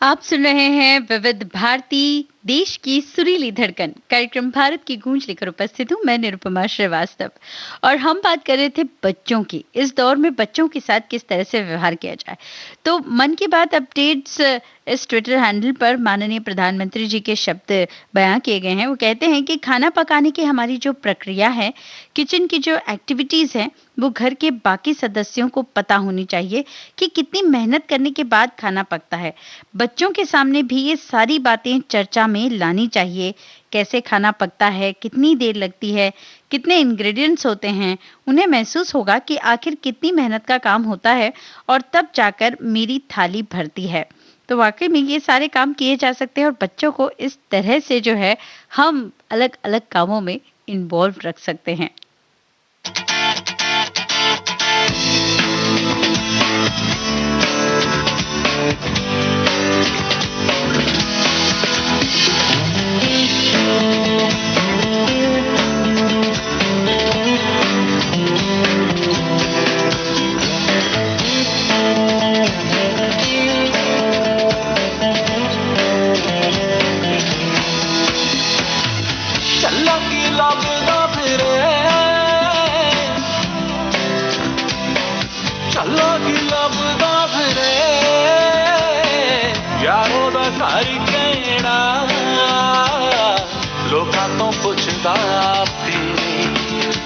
आप सुन रहे हैं विविध भारती, देश की सुरीली धड़कन। कार्यक्रम भारत की गूंज लेकर उपस्थित हूं मैं निरुपमा श्रीवास्तव, और हम बात कर रहे थे बच्चों की। इस दौर में बच्चों के साथ किस तरह से व्यवहार किया जाए। तो मन की बात अपडेट्स इस ट्विटर हैंडल पर माननीय प्रधानमंत्री जी के शब्द बयां किए गए हैं। वो कहते हैं कि खाना पकाने की हमारी जो प्रक्रिया है, किचन की जो एक्टिविटीज हैं, वो घर के बाकी सदस्यों को पता होनी चाहिए कि कितनी मेहनत करने के बाद खाना पकता है। बच्चों के सामने भी ये सारी बातें चर्चा में लानी चाहिए। कैसे खाना पकता है, कितनी देर लगती है, कितने इंग्रेडिएंट्स होते हैं, उन्हें महसूस होगा कि आखिर कितनी मेहनत का काम होता है और तब जाकर मेरी थाली भरती है। तो वाकई में ये सारे काम किए जा सकते हैं और बच्चों को इस तरह से जो है हम अलग अलग कामों में इन्वॉल्व रख सकते हैं।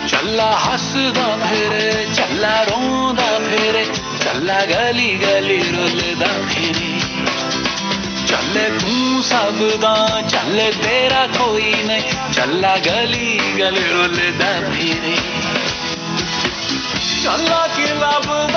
चला हसदा फिरे, चला रोंदा फिरे, चला गली गली रुलदा फिरे। चले तू सबदा, चले तेरा कोई नहीं, चला गली गली रुलदा फिरे। चला कि लभदा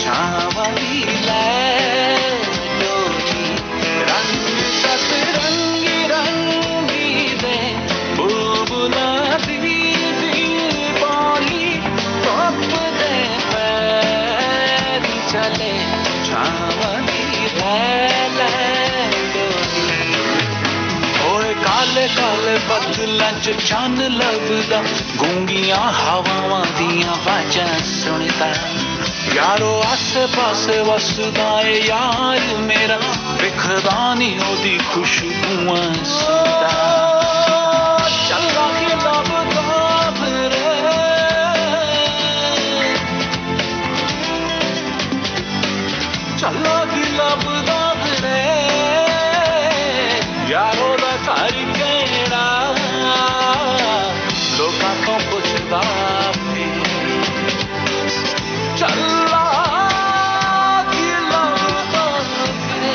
छावनी लैलोनी रंग सतरंगी रंगी दे बुलबुला दी बोली पप दे पैर चले छावनी लैलोनी ओए काले काले बदलां च चन्न लभदा गूंगियां हवावां दियां बाजां सुणदा यारो आसे पासे वसदा ए यार मेरा विखदा नी ओदी खुशबूआं सुणदा चला के लभदा फिरे चला के लभदा फिरे यारो दा घर केड़ा लोकां तो पुछदा चला के लभदा फिरे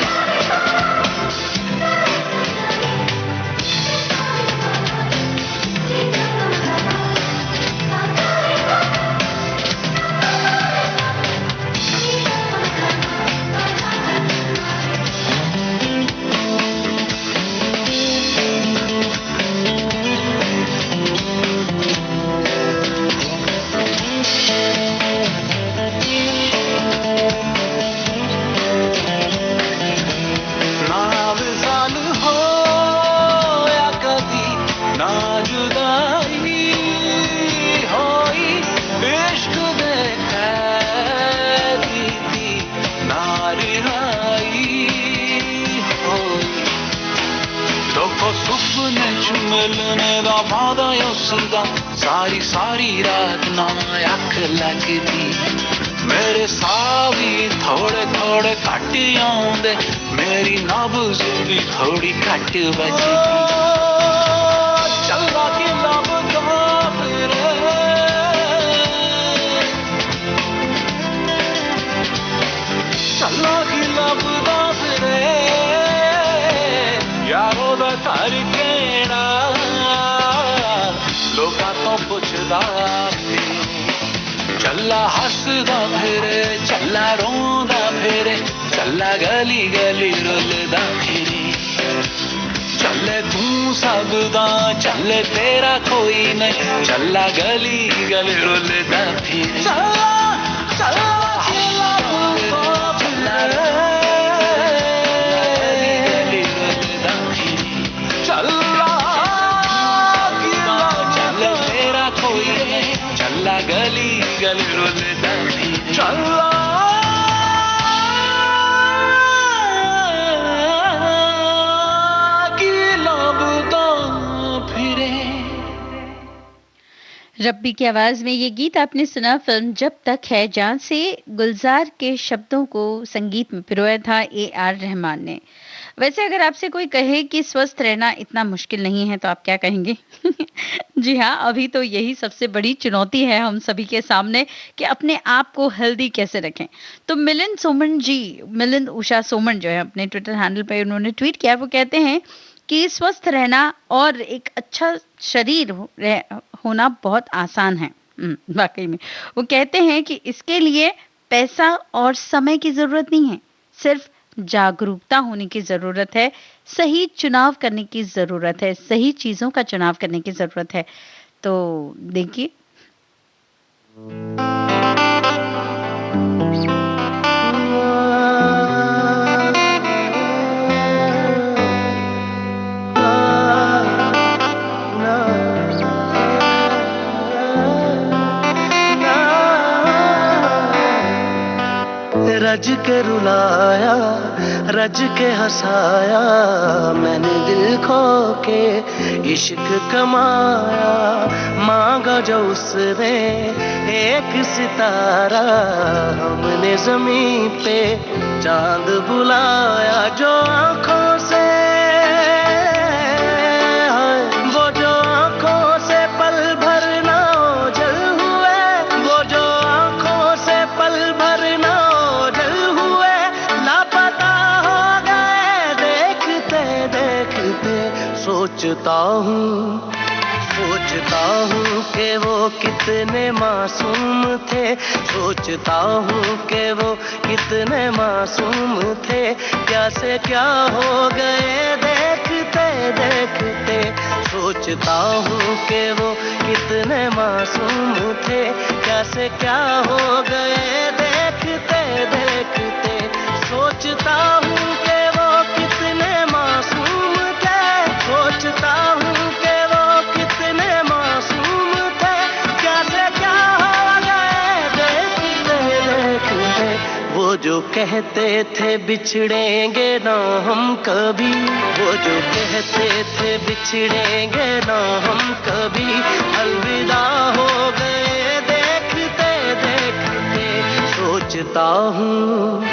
मिलने दा वादा उसदा सारी सारी रात ना अख लगदी मेरे साह भी थोड़े थोड़े घट आउंदे मेरी नब्ज़ भी थोड़ी घट बजदी चला के लभदा फिरे चला के लभदा फिरे यारो दा घर केड़ा लोकां तो पुछदा चला हसदा फिरे चला रोंदा फिरे चला गली गली रुलदा फिरे चले तू सबदा चले तेरा कोई नहीं चला गली गली रुलदा फिरे चला चला चला गली गली रुलदा चला की लभदा फिरे। रब्बी की आवाज में ये गीत आपने सुना फिल्म जब तक है जान से गुलजार के शब्दों को संगीत में पिरोया था AR रहमान ने। वैसे अगर आपसे कोई कहे कि स्वस्थ रहना इतना मुश्किल नहीं है तो आप क्या कहेंगे? जी हाँ, अभी तो यही सबसे बड़ी चुनौती है हम सभी के सामने कि अपने आप को हेल्दी कैसे रखें। तो मिलिंद उषा सोमन जो है अपने ट्विटर हैंडल पे उन्होंने ट्वीट किया। वो कहते हैं कि स्वस्थ रहना और एक अच्छा शरीर होना बहुत आसान है। वाकई में वो कहते हैं कि इसके लिए पैसा और समय की जरूरत नहीं है, सिर्फ जागरूकता होने की जरूरत है, सही चुनाव करने की जरूरत है, सही चीजों का चुनाव करने की जरूरत है। तो देखिए रज के रुलाया रज के हंसाया मैंने दिल खो के इश्क कमाया मांगा जो उसने एक सितारा हमने ज़मीं पे चांद बुलाया जो आँखों से वो जो आँखों से पल भर ना ओझल हुए वो जो आँखों से पल भर ना ओझल हुए लापता हो गए देखते देखते सोचता सोचता हूँ कि वो कितने मासूम थे, सोचता हूँ कि वो कितने मासूम थे, क्या से क्या हो गए देखते देखते। सोचता हूँ कि वो कितने मासूम थे, क्या से क्या हो गए देखते देखते। सोचता हूँ कि वो कितने मासूम थे, सोचता हूँ कि वो कितने मासूम थे, क्या से क्या हो गए देखते देखते। वो जो कहते थे बिछड़ेंगे ना हम कभी, वो जो कहते थे बिछड़ेंगे ना हम कभी, अलविदा हो गए देखते देखते। सोचता हूँ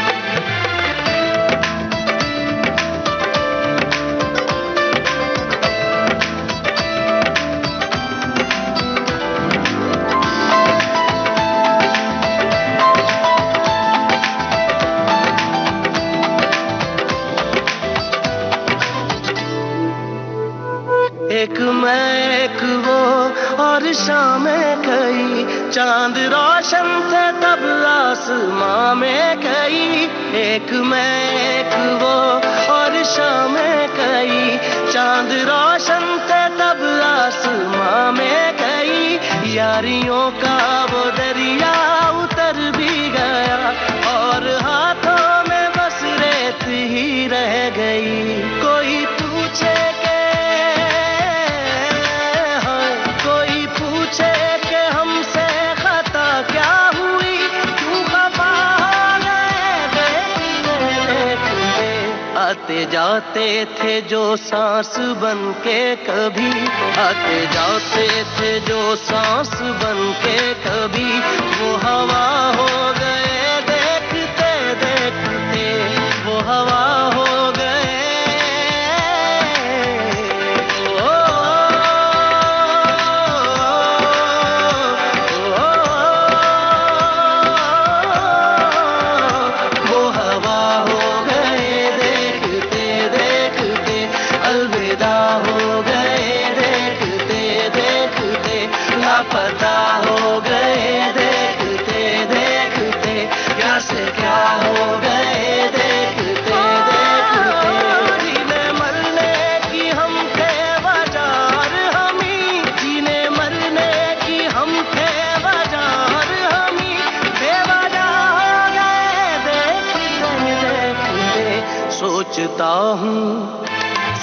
एक मैं एक वो और शामें कई, चांद रोशन थे तब आसमां में कई। एक मैं एक वो और शामें कई, चांद रोशन थे तब आसमां में कई। यारियों का वो दरिया उतर भी गया और हाथों में बस रेत ही रह गई। कोई पूछे के आते जाते थे जो सांस बन के कभी, आते जाते थे जो सांस बन के कभी, वो हवा हो गए देखते देखते, वो हवा हो गए।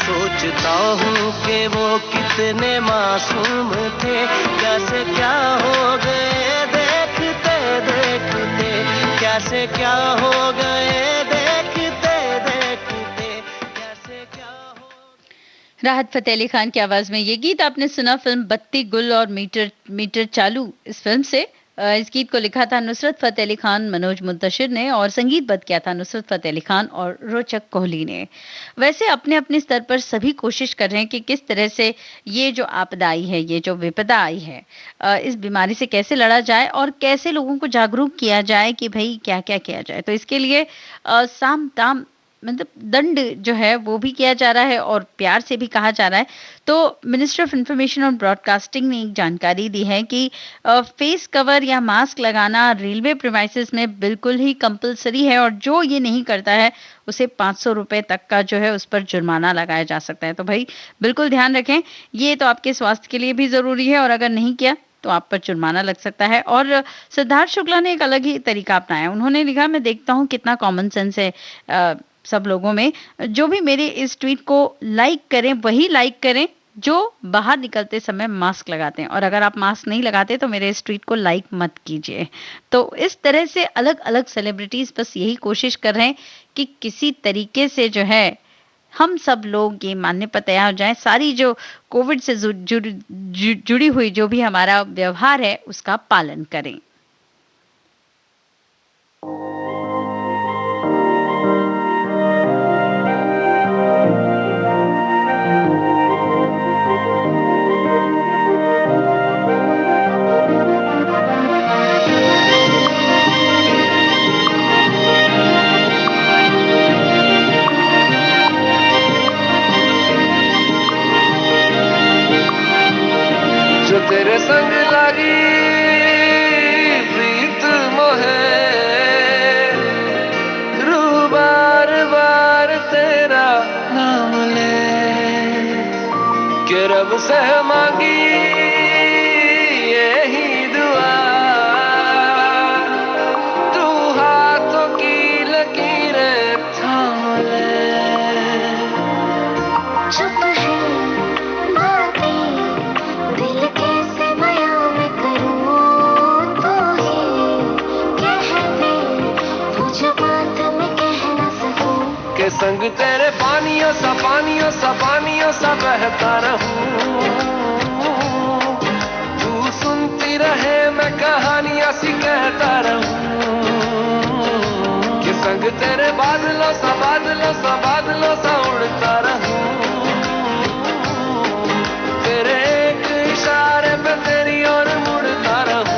सोचता हूँ कि वो कितने मासूम थे, कैसे क्या हो गए देखते देखते, कैसे क्या हो गए देखते देखते, कैसे क्या हो। राहत फतेह अली खान की आवाज में ये गीत आपने सुना फिल्म बत्ती गुल और मीटर मीटर चालू इस फिल्म से। इस गीत को लिखा था नुसरत फतेह अली खान, मनोज मुंतशिर ने, और संगीतबद्ध किया था नुसरत फतेह अली खान और रोचक कोहली ने। वैसे अपने अपने स्तर पर सभी कोशिश कर रहे हैं कि किस तरह से ये जो आपदा आई है, ये जो विपदा आई है, इस बीमारी से कैसे लड़ा जाए और कैसे लोगों को जागरूक किया जाए कि भाई क्या क्या किया जाए। तो इसके लिए साम दाम मतलब दंड जो है वो भी किया जा रहा है और प्यार से भी कहा जा रहा है। तो मिनिस्ट्री ऑफ इंफॉर्मेशन और ब्रॉडकास्टिंग ने एक जानकारी दी है कि फेस कवर या मास्क लगाना रेलवे प्रीमाइसेस में बिल्कुल ही कंपलसरी है और जो ये नहीं करता है उसे 500 रुपए तक का जो है उस पर जुर्माना लगाया जा सकता है। तो भाई बिल्कुल ध्यान रखें, ये तो आपके स्वास्थ्य के लिए भी जरूरी है और अगर नहीं किया तो आप पर जुर्माना लग सकता है। और सिद्धार्थ शुक्ला ने एक अलग ही तरीका अपनाया। उन्होंने लिखा, मैं देखता हूँ कितना कॉमन सेंस है सब लोगों में, जो भी मेरे इस ट्वीट को लाइक करें वही लाइक करें जो बाहर निकलते समय मास्क लगाते हैं, और अगर आप मास्क नहीं लगाते तो मेरे इस ट्वीट को लाइक मत कीजिए। तो इस तरह से अलग अलग सेलिब्रिटीज बस यही कोशिश कर रहे हैं कि किसी तरीके से जो है हम सब लोग ये मानने पर तैयार हो जाएं, सारी जो कोविड से जुड़ी हुई जो भी हमारा व्यवहार है उसका पालन करें। रब से मांगी यही दुआ, तू हाथों की लकीरें थाम ले। चुप है बातें दिल कैसे बयां मैं करूं, तू ही कह दे वो जो बात मैं कह न सकूं। के संग तेरे पानियों सा पानियों सा पानियों सा बहता रहूं, तू सुनती रहे मैं कहानियां सी कहता रहूं। के संग तेरे बादलों सा बादलों सा बादलों सा उड़ता रहूं, तेरे एक इशारे पे तेरी ओर मुड़ता रहूं।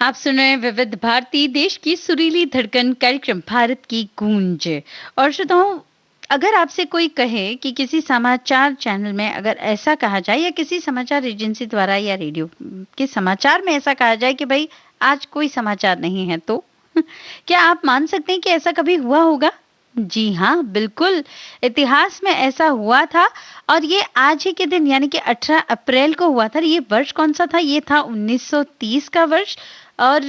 आप सुन रहे हैं विविध भारती, देश की सुरीली धड़कन, कार्यक्रम भारत की गूंज। और श्रोताओं, अगर आपसे कोई कहे कि किसी समाचार चैनल में अगर ऐसा कहा जाए या किसी समाचार एजेंसी द्वारा या रेडियो के समाचार में ऐसा कहा जाए कि भाई आज कोई समाचार नहीं है, तो क्या आप मान सकते हैं कि ऐसा कभी हुआ होगा? जी हाँ, बिल्कुल। इतिहास में ऐसा हुआ था और ये आज ही के दिन यानी कि 18 अप्रैल को हुआ था। ये वर्ष कौन सा था? ये था 1930 का वर्ष। और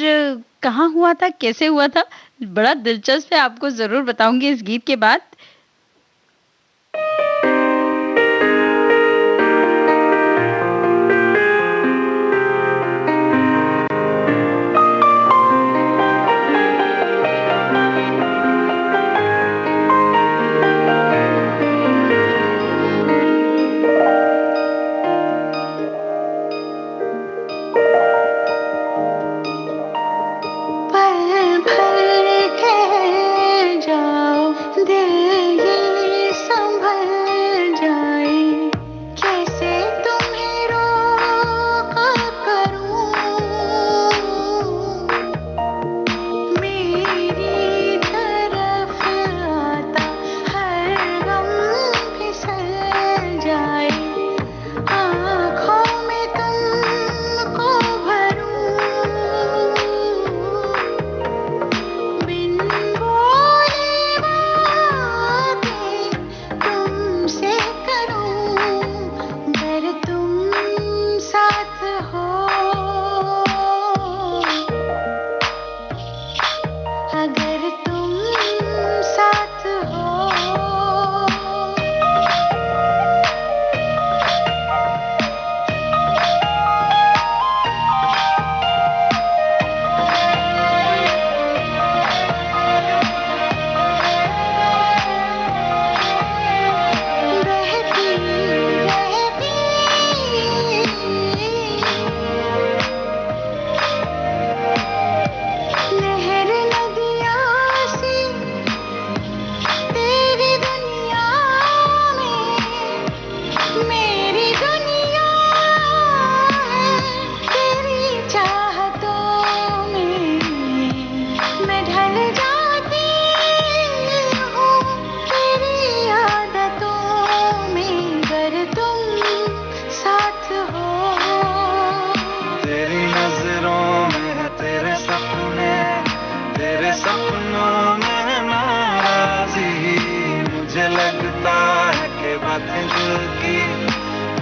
कहाँ हुआ था, कैसे हुआ था, बड़ा दिलचस्प है, आपको जरूर बताऊंगी इस गीत के बाद।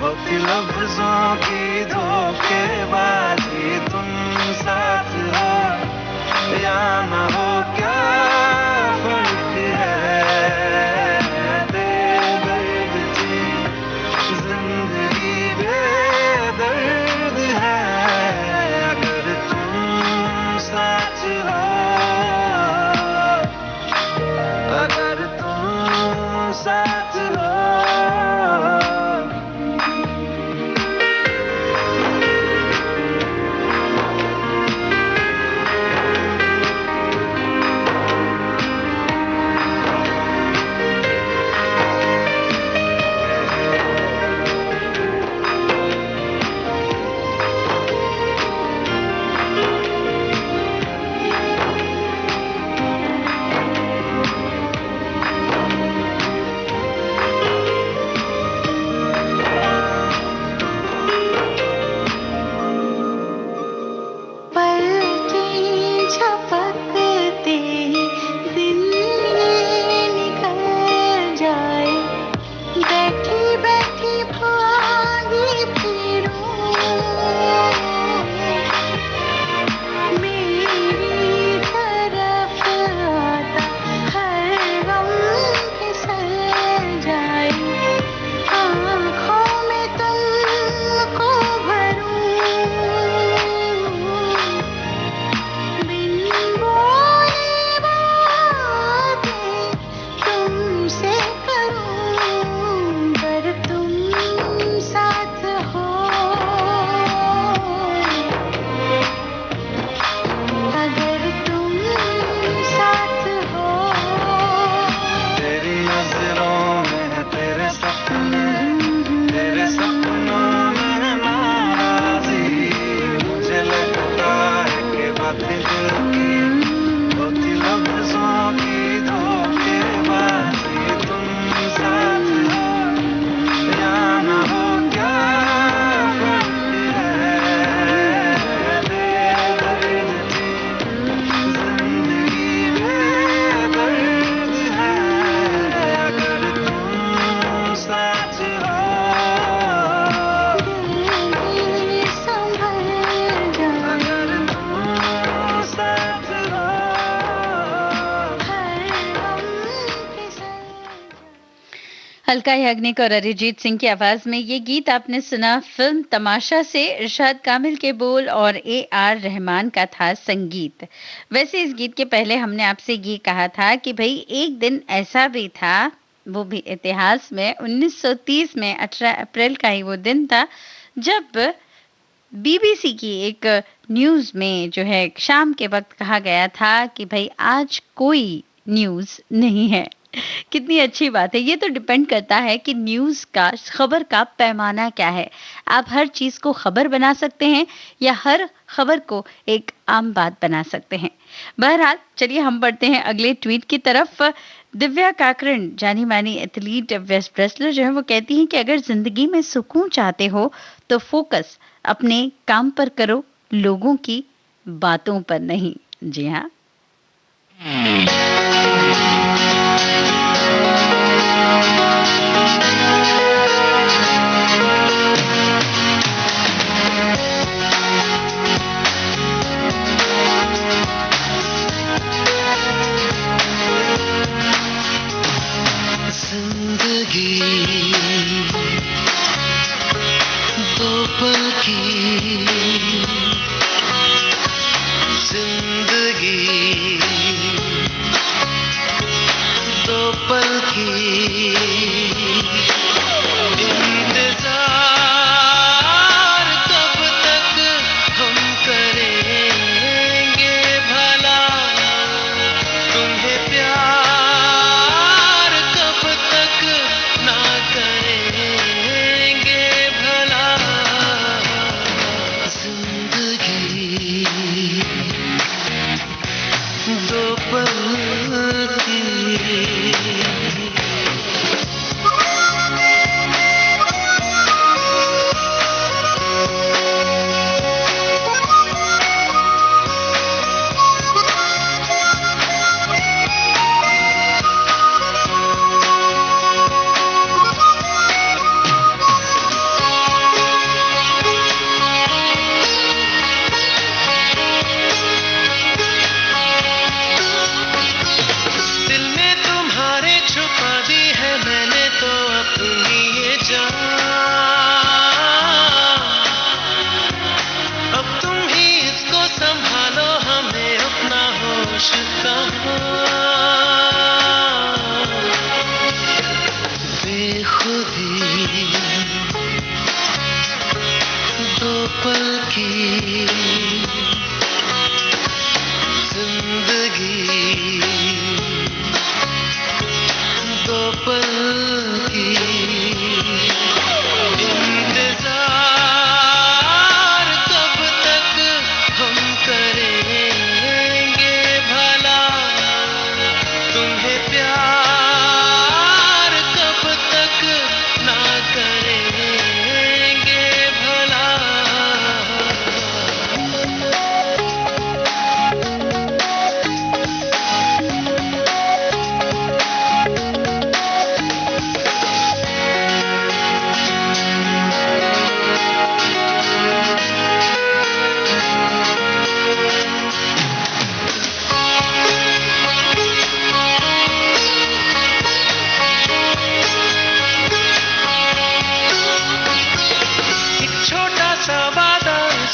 होती लफ्जों की धोखेबाजी, तुम साथ हो या ना हो क्या फर्क है। बेदर्द थी जिंदगी, बेदर्द है अगर तुम साथ हो, अगर तुम साथ हो। अलका याग्निक और अरिजीत सिंह की आवाज में ये गीत आपने सुना फिल्म तमाशा से। इरशाद कामिल के बोल और AR रहमान का था संगीत। वैसे इस गीत के पहले हमने आपसे ये कहा था कि भाई एक दिन ऐसा भी था, वो भी इतिहास में 1930 में 18 अप्रैल का ही वो दिन था जब BBC की एक न्यूज में जो है शाम के वक्त कहा गया था कि भाई आज कोई न्यूज नहीं है। कितनी अच्छी बात है। ये तो डिपेंड करता है कि न्यूज़ का, खबर का पैमाना क्या है। आप हर चीज़ को खबर बना सकते हैं या हर खबर को एक आम बात बना सकते हैं। बहरहाल चलिए हम बढ़ते हैं अगले ट्वीट की तरफ। दिव्या काकरण, जानी मानी एथलीट वेस्ट रेसलर जो है, वो कहती हैं कि अगर जिंदगी में सुकून चाहते हो तो फोकस अपने काम पर करो, लोगों की बातों पर नहीं। जी हाँ,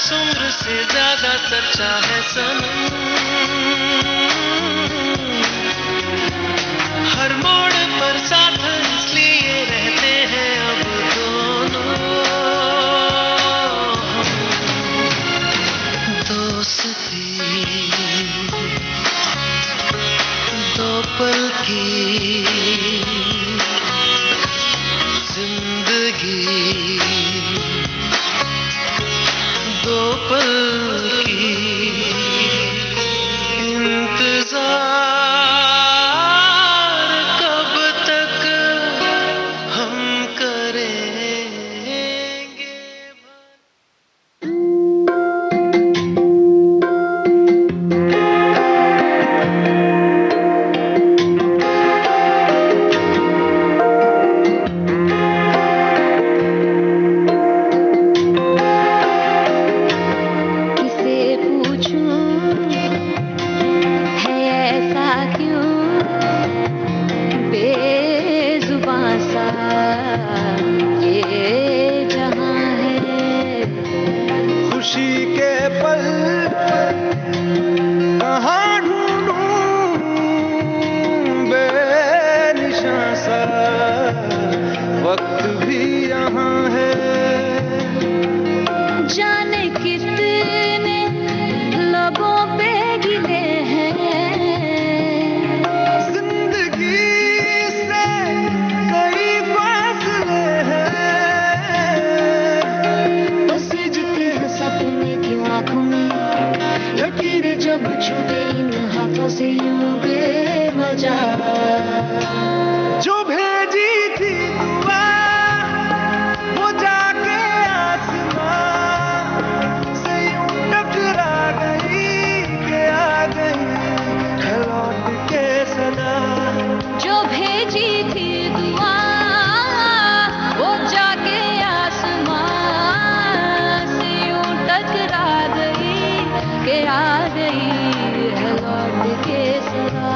10 उम्र से ज्यादा सच्चा है सनम। हर मोड़ पर साथ इसलिए रहते हैं अब दोनों। दोस्ती दो पल की जिंदगी, दो पल की इंतजार कब तक हम करेंगे। जो भेजी थी दुआ वो जाके आसमां से यूं टकरा गई कि आ गई है लौट के सदा। जो भेजी थी दुआ वो जाके आसमां से यूं टकरा गई कि आ गई है लौट के सदा।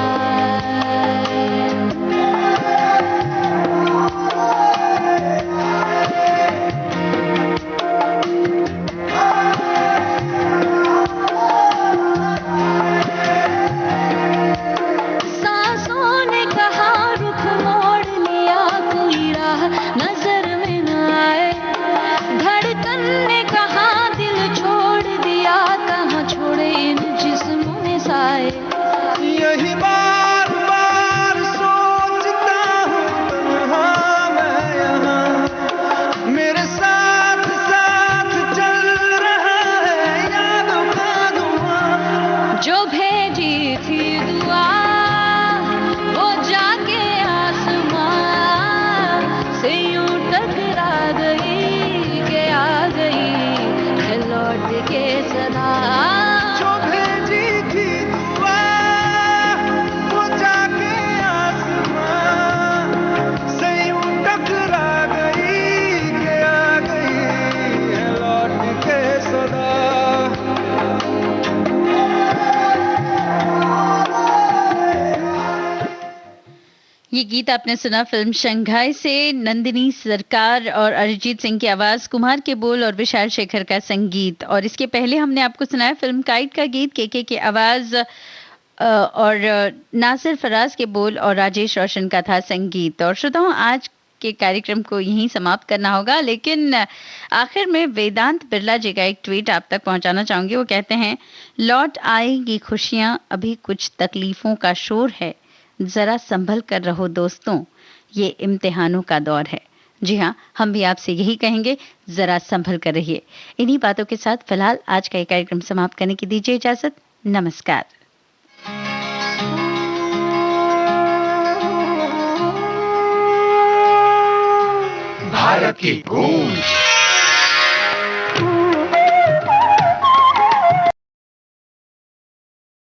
यही बार बार सोचता हूँ तन्हा मैं यहाँ, मेरे साथ साथ चल रहा है यादों का धुआं। जो भेजी थी दुआ वो जाके आसमां से यूं टकरा गई कि आ गई है लौट के सदा। ये गीत आपने सुना फिल्म शंघाई से। नंदिनी सरकार और अरिजीत सिंह की आवाज, कुमार के बोल और विशाल शेखर का संगीत। और इसके पहले हमने आपको सुनाया फिल्म काइट का गीत, केके की आवाज और नासिर फराज के बोल और राजेश रोशन का था संगीत। और श्रोताओं, आज के कार्यक्रम को यहीं समाप्त करना होगा, लेकिन आखिर में वेदांत बिरला जी का एक ट्वीट आप तक पहुंचाना चाहूंगी। वो कहते हैं, लौट आएगी खुशियां, अभी कुछ तकलीफों का शोर है, जरा संभल कर रहो दोस्तों, ये इम्तिहानों का दौर है। जी हाँ, हम भी आपसे यही कहेंगे, जरा संभल कर रहिए। इन्हीं बातों के साथ फिलहाल आज का ये कार्यक्रम समाप्त करने की दीजिए इजाजत। नमस्कार। भारत की गूंज